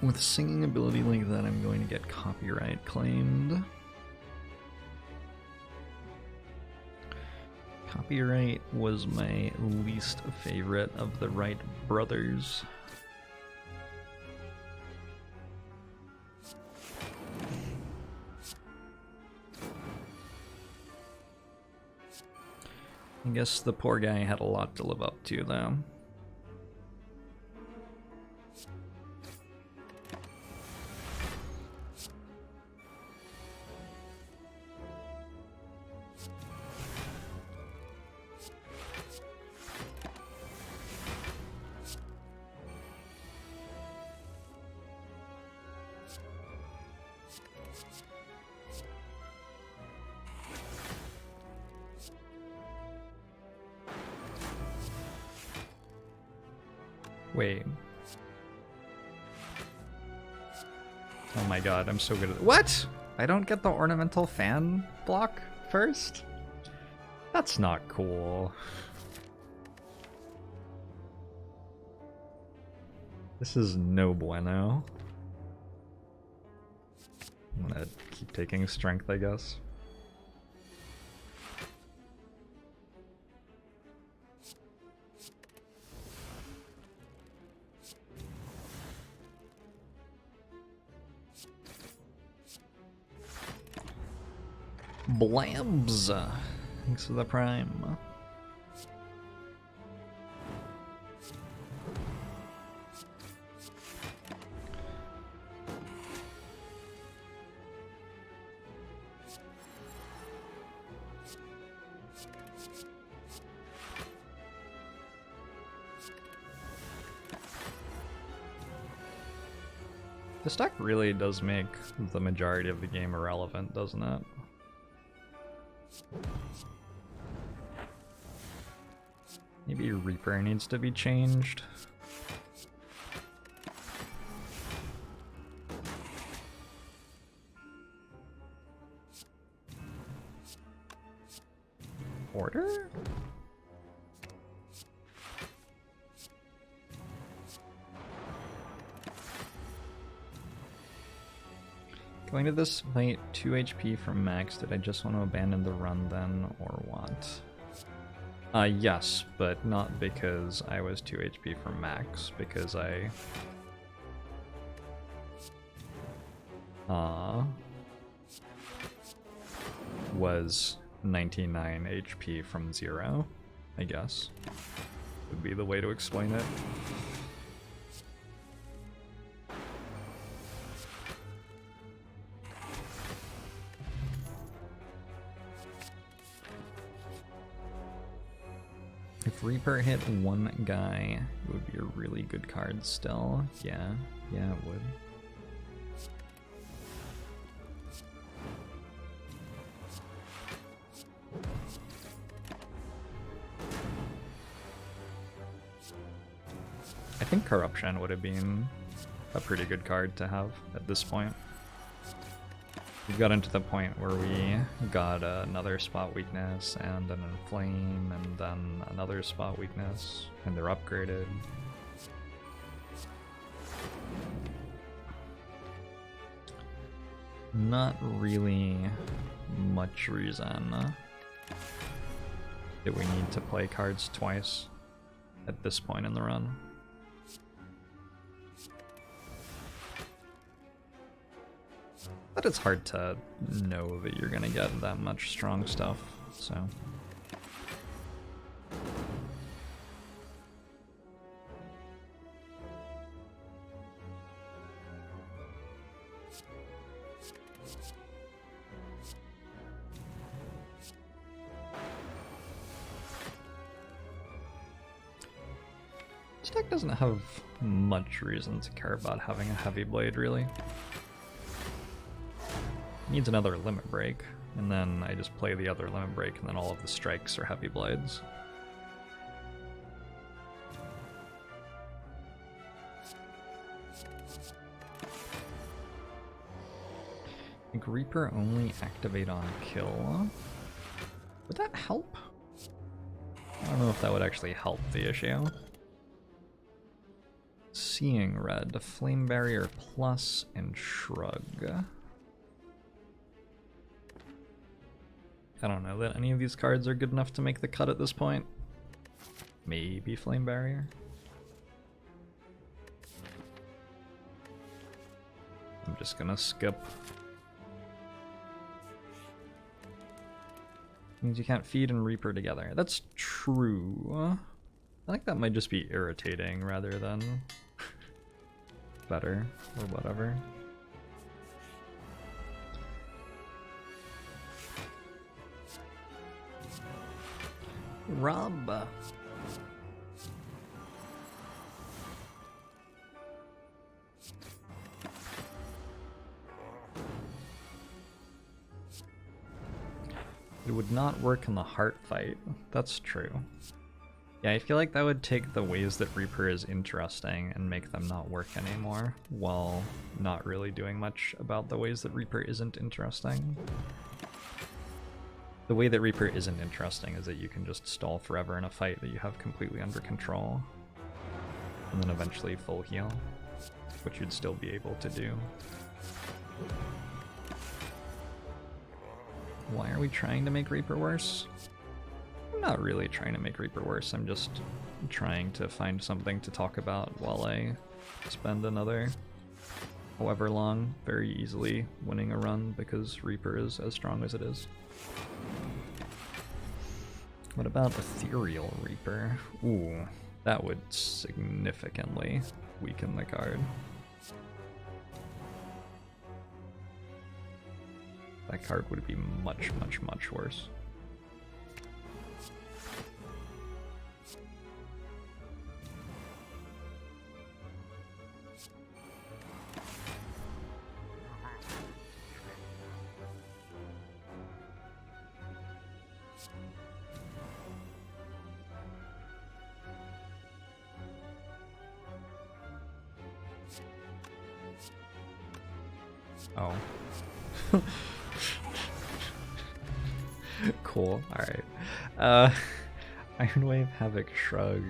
S1: With a singing ability like that, I'm going to get copyright claimed. Copyright was my least favorite of the Wright brothers. I guess the poor guy had a lot to live up to, though. Wait. Oh my god, I'm so good at— What? I don't get the ornamental fan block first? That's not cool. This is no bueno. I'm gonna keep taking strength, I guess. Blabs! Thanks for the prime. This deck really does make the majority of the game irrelevant, doesn't it? Maybe Reaper needs to be changed. Order? Going to this fight 2 HP from max, did I just want to abandon the run then, or what? Yes, but not because I was 2 HP from max, because I was 99 HP from 0, I guess. Would be the way to explain it. If Reaper hit one guy, it would be a really good card still. Yeah, it would. I think Corruption would have been a pretty good card to have at this point. We got into the point where we got another spot weakness and an Inflame and then another spot weakness, and they're upgraded. Not really much reason that we need to play cards twice at this point in the run. But it's hard to know that you're gonna get that much strong stuff, so. This deck doesn't have much reason to care about having a heavy blade, really. Needs another limit break, and then I just play the other limit break, and then all of the strikes are heavy blades. I think Reaper only activate on kill. Would that help? I don't know if that would actually help the issue. Seeing Red, Flame Barrier Plus, and Shrug. I don't know that any of these cards are good enough to make the cut at this point. Maybe Flame Barrier. I'm just gonna skip. Means you can't feed and Reaper together. That's true. I think that might just be irritating rather than better or whatever. Rob. It would not work in the heart fight. That's true. Yeah, I feel like that would take the ways that Reaper is interesting and make them not work anymore, while not really doing much about the ways that Reaper isn't interesting. The way that Reaper isn't interesting is that you can just stall forever in a fight that you have completely under control, and then eventually full heal, which you'd still be able to do. Why are we trying to make Reaper worse? I'm not really trying to make Reaper worse, I'm just trying to find something to talk about while I spend another however long very easily winning a run because Reaper is as strong as it is. What about Ethereal Reaper? Ooh, that would significantly weaken the card. That card would be much, much, much worse. Oh. Cool, alright. Iron Wave, Havoc, Shrug,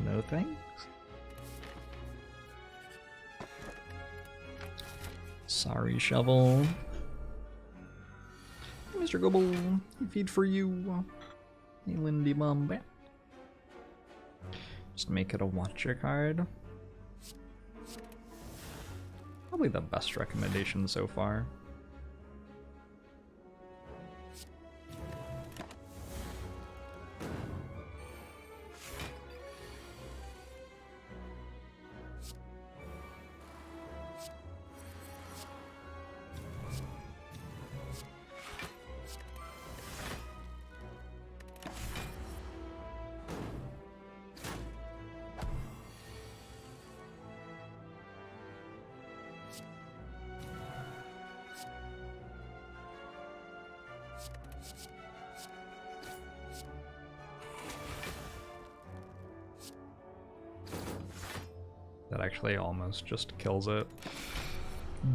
S1: no thanks? Sorry, Shovel. Mr. Gobble, feed for you. Hey, Lindy Bomb. Just make it a Watcher card. Probably the best recommendation so far. That actually almost just kills it.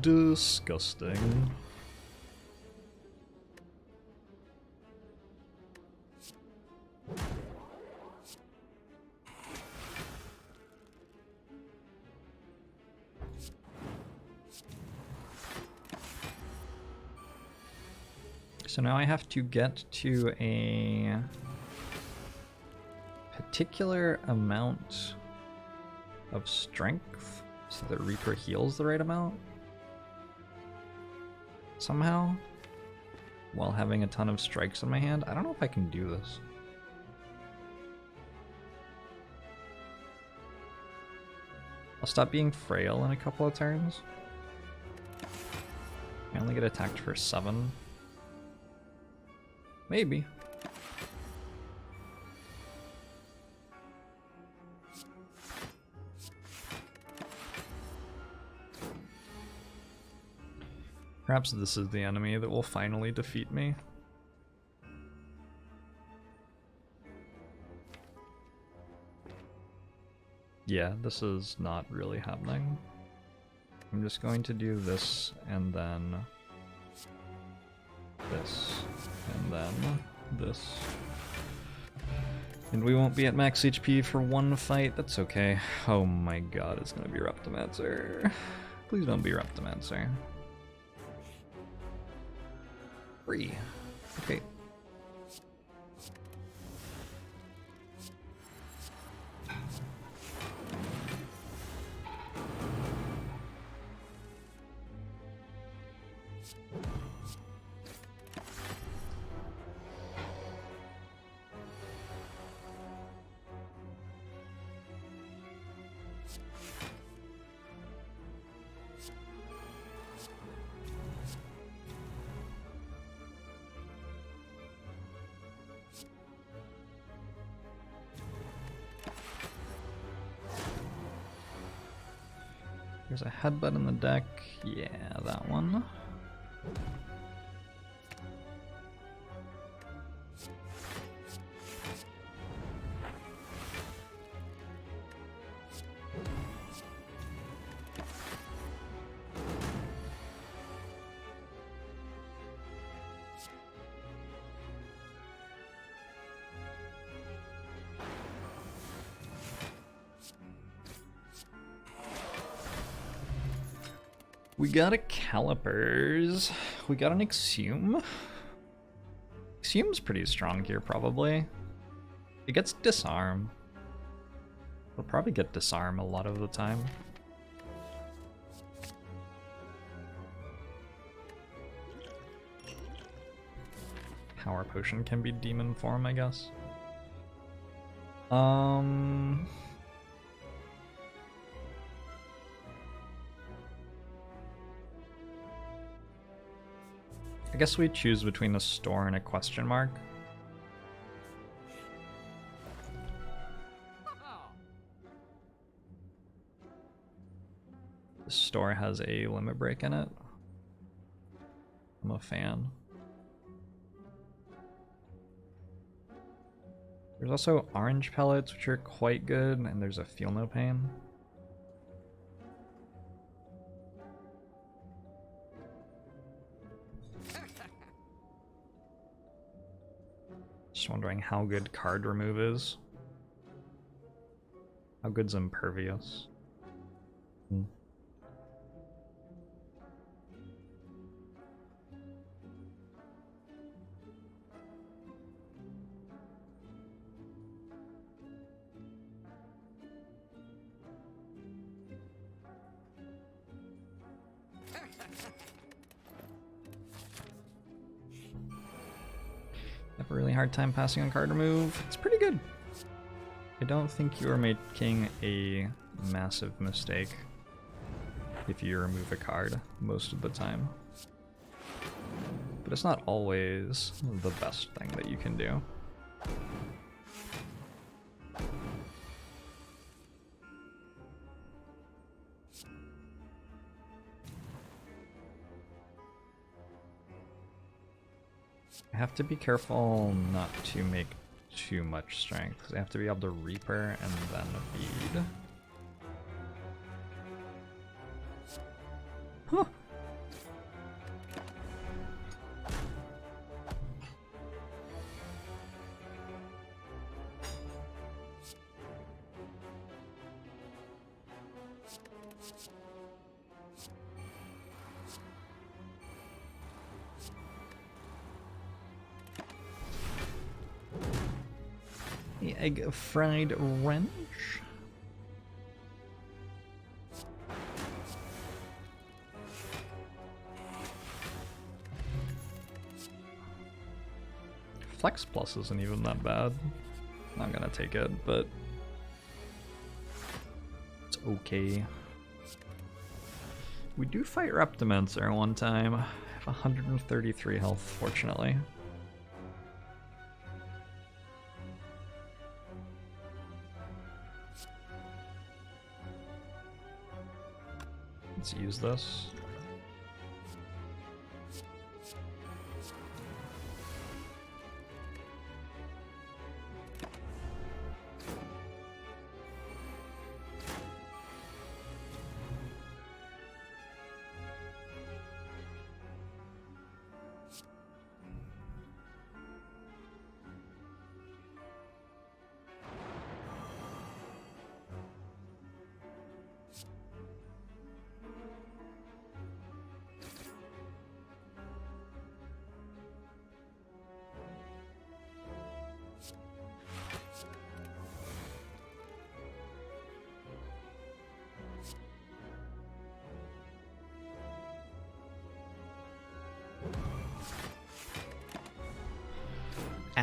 S1: Disgusting. So now I have to get to a particular amount of strength so that Reaper heals the right amount somehow while having a ton of strikes in my hand. I don't know if I can do this. I'll stop being frail in a couple of turns. I only get attacked for 7. Maybe. Perhaps this is the enemy that will finally defeat me. Yeah, this is not really happening. I'm just going to do this, and then this, and then this, And we won't be at max HP for one fight. That's okay. Oh my god, it's gonna be Reptimancer. Please don't be Reptimancer. 3. Okay. There's a headbutt in the deck. Yeah, that one. We got a Calipers. We got an Exhume. Exhume's pretty strong here, probably. It gets Disarm. We'll probably get Disarm a lot of the time. Power Potion can be Demon form, I guess. I guess we choose between a store and a question mark. The store has a limit break in it. I'm a fan. There's also orange pellets, which are quite good, and there's a Feel No Pain. Just wondering how good card remove is. How good's Impervious? Have a really hard time passing on card remove. It's pretty good. I don't think you are making a massive mistake if you remove a card most of the time. But it's not always the best thing that you can do. I have to be careful not to make too much strength, because I have to be able to Reaper and then feed. Huh. The egg fried wrench. Flex Plus isn't even that bad. I'm gonna take it, but it's okay. We do fight Reptimancer one time. I have 133 health, fortunately. Let's use this.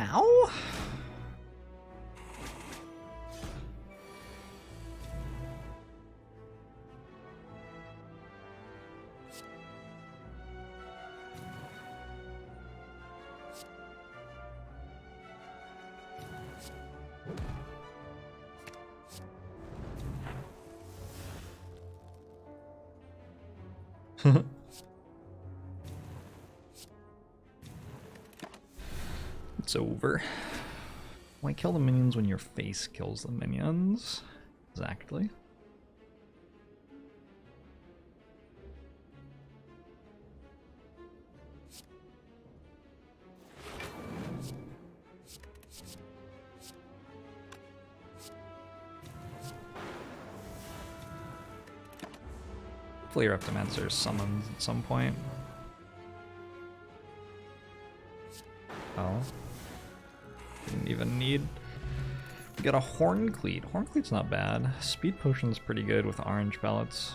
S1: Ow! It's over. Why kill the minions when your face kills the minions? Exactly. Hopefully your Reptimancer is summoned at some point. Oh. Didn't even need... We got a Horncleat. Horncleat's not bad. Speed Potion's pretty good with orange pellets.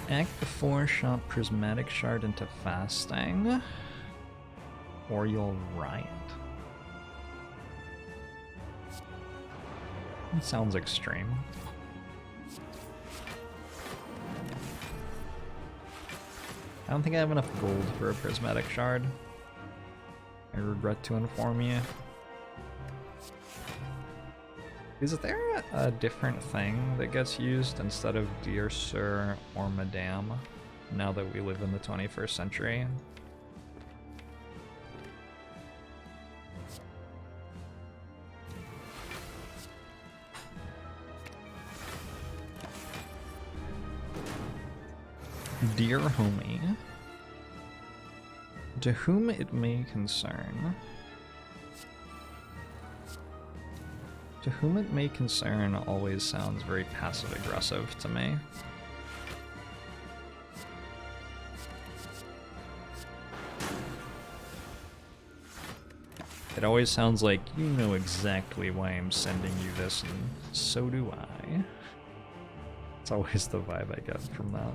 S1: Act before shot Prismatic Shard into fasting, or you'll riot. That sounds extreme. I don't think I have enough gold for a Prismatic Shard. I regret to inform you. Is there a different thing that gets used instead of Dear Sir or Madame now that we live in the 21st century? Dear homie, to whom it may concern. To whom it may concern always sounds very passive-aggressive to me. It always sounds like, you know exactly why I'm sending you this, and so do I. It's always the vibe I get from that.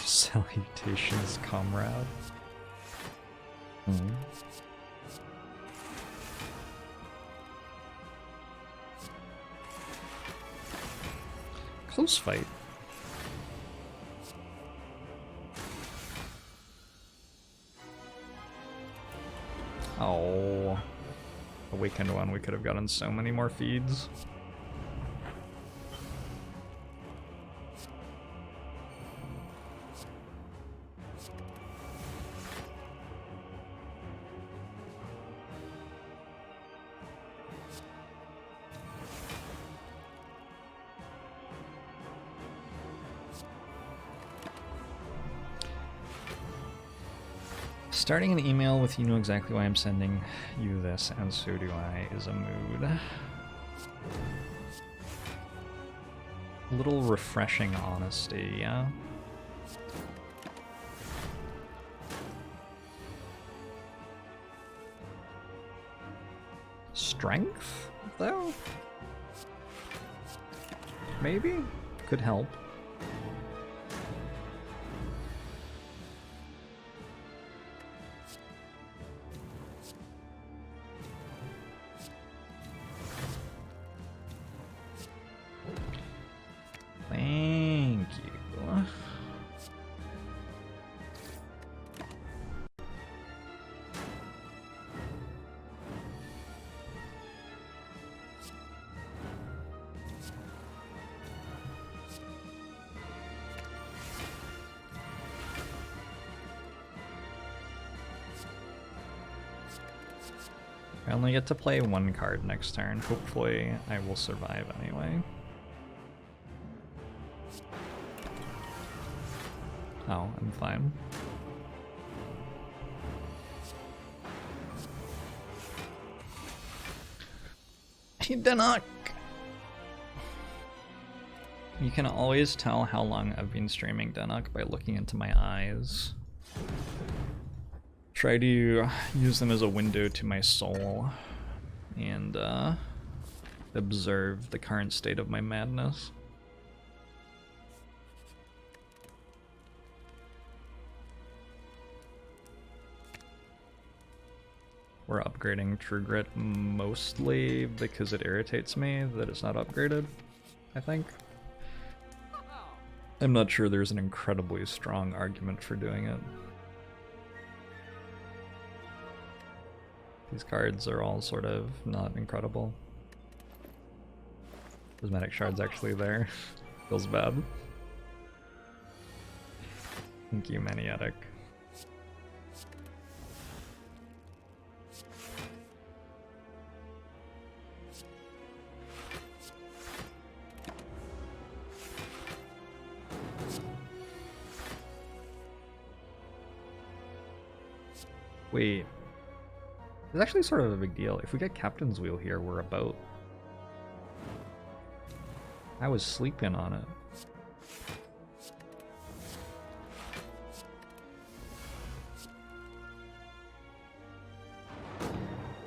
S1: Salutations, comrade. Close fight. Oh. Awakened one, we could have gotten so many more feeds. Starting an email with "you know exactly why I'm sending you this, and so do I" is a mood. A little refreshing honesty, yeah? Strength, though? Maybe? Could help. Thank you. I only get to play one card next turn. Hopefully I will survive anyway. Oh, I'm fine. He did not. You can always tell how long I've been streaming Denok by looking into my eyes. Try to use them as a window to my soul and observe the current state of my madness. We're upgrading True Grit mostly because it irritates me that it's not upgraded, I think. I'm not sure there's an incredibly strong argument for doing it. These cards are all sort of not incredible. Prismatic Shard's actually there. Feels bad. Thank you, Maniatic. Wait. It's actually sort of a big deal. If we get Captain's Wheel here, we're about. I was sleeping on it.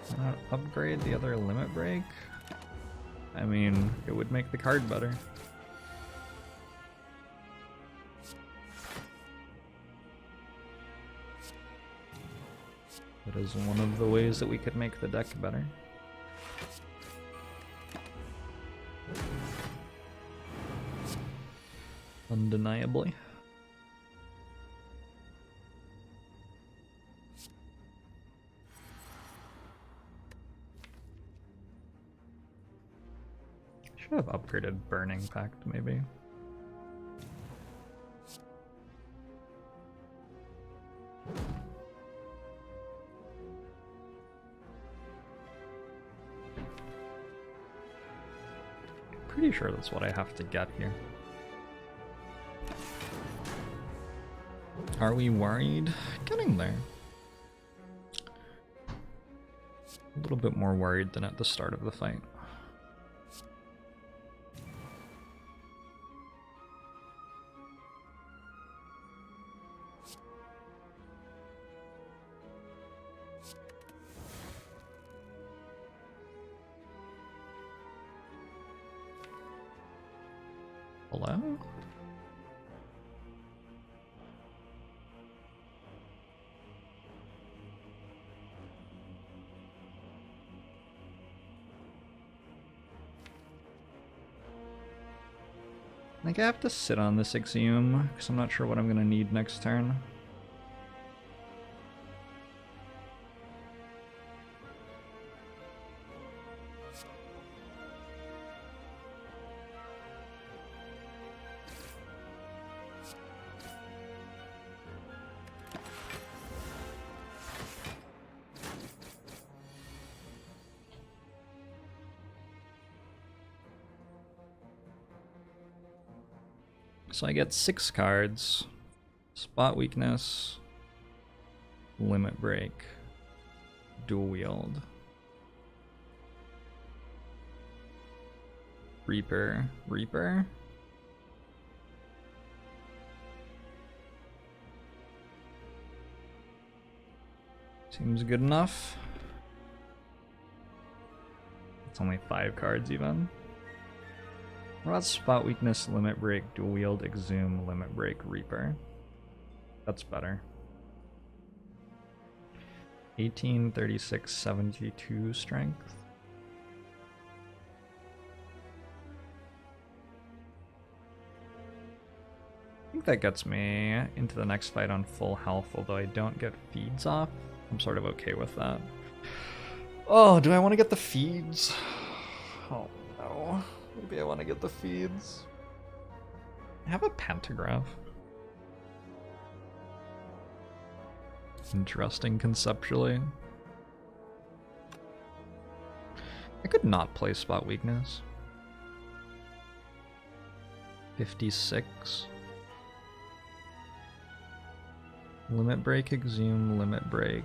S1: Why not upgrade the other Limit Break? I mean, it would make the card better. That is one of the ways that we could make the deck better. Undeniably. Should have upgraded Burning Pact, maybe. Pretty sure that's what I have to get here. Are we worried? Getting there. A little bit more worried than at the start of the fight. Hello? I think I have to sit on this Exhume, because I'm not sure what I'm going to need next turn. So I get 6 cards, Spot Weakness, Limit Break, Dual Wield, Reaper, seems good enough. It's only 5 cards even. What about Spot Weakness, Limit Break, Dual Wield, Exhume, Limit Break, Reaper? That's better. 18, 36, 72 strength. I think that gets me into the next fight on full health, although I don't get feeds off. I'm sort of okay with that. Oh, do I want to get the feeds? Oh no. Maybe I want to get the feeds. I have a pantograph. Interesting conceptually. I could not play spot weakness. 56. Limit break, exhume, limit break.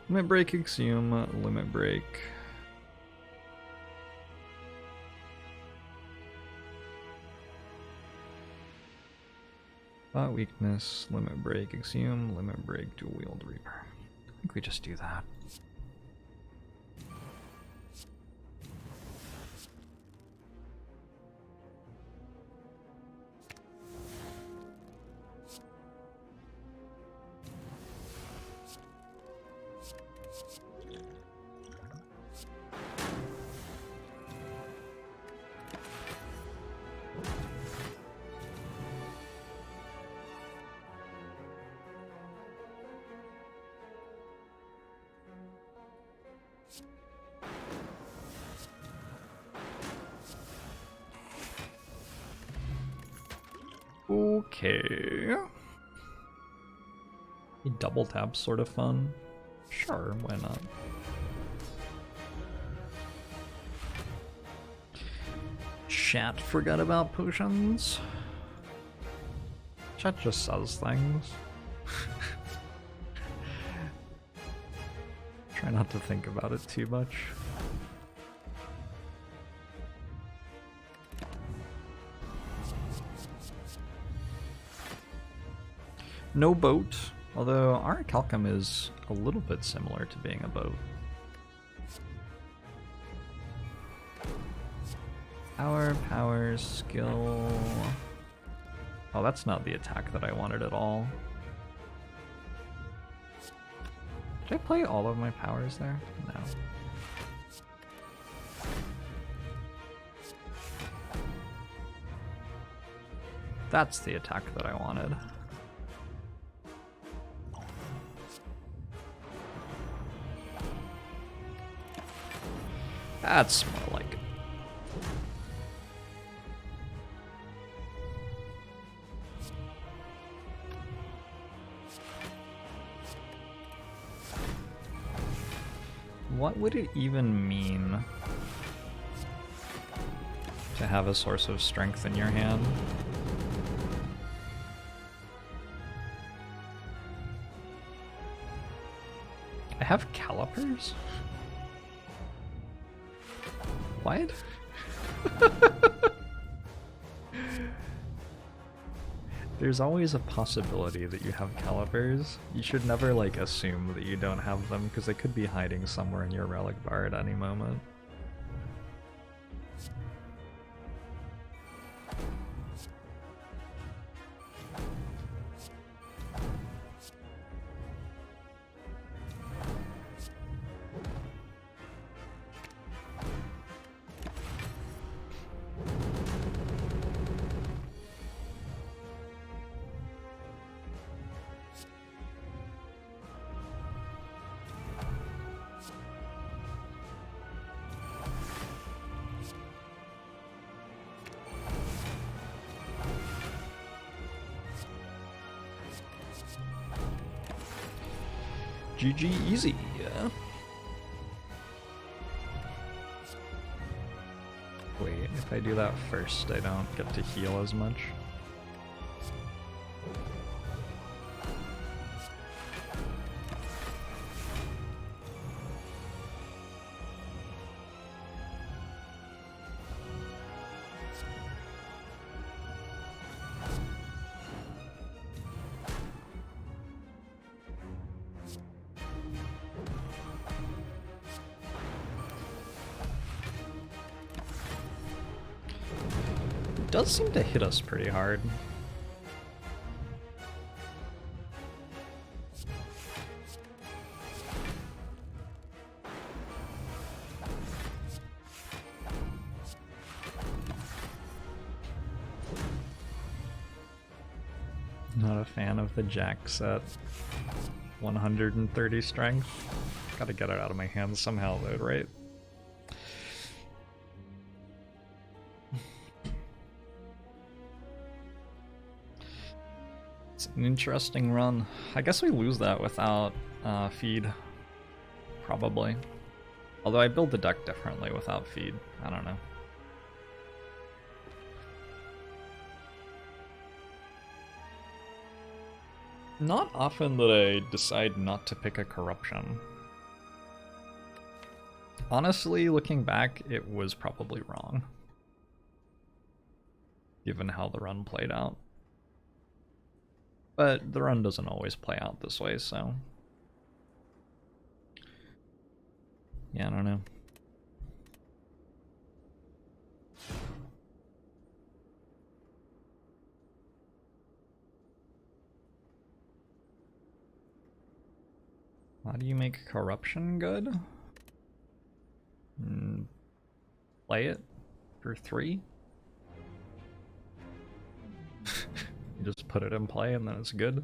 S1: Limit break, exhume, limit break. Spot weakness, limit break, exhume, limit break, dual wield reaper. I think we just do that. Okay. A double tap's sort of fun. Sure, why not? Chat forgot about potions. Chat just says things. Try not to think about it too much. No boat, although Ironclad is a little bit similar to being a boat. Power, skill... Oh, that's not the attack that I wanted at all. Did I play all of my powers there? No. That's the attack that I wanted. That's more like it. What would it even mean to have a source of strength in your hand? I have calipers? What? There's always a possibility that you have calipers. You should never, like, assume that you don't have them, because they could be hiding somewhere in your relic bar at any moment. GG easy. Wait, if I do that first, I don't get to heal as much. Does seem to hit us pretty hard. Not a fan of the Jax at 130 strength. Gotta get it out of my hands somehow though, right? It's an interesting run. I guess we lose that without feed. Probably. Although I build the deck differently without feed. I don't know. Not often that I decide not to pick a corruption. Honestly, looking back, it was probably wrong. Given how the run played out. But the run doesn't always play out this way, so... yeah, I don't know. How do you make corruption good? Play it for 3? You just put it in play and then it's good?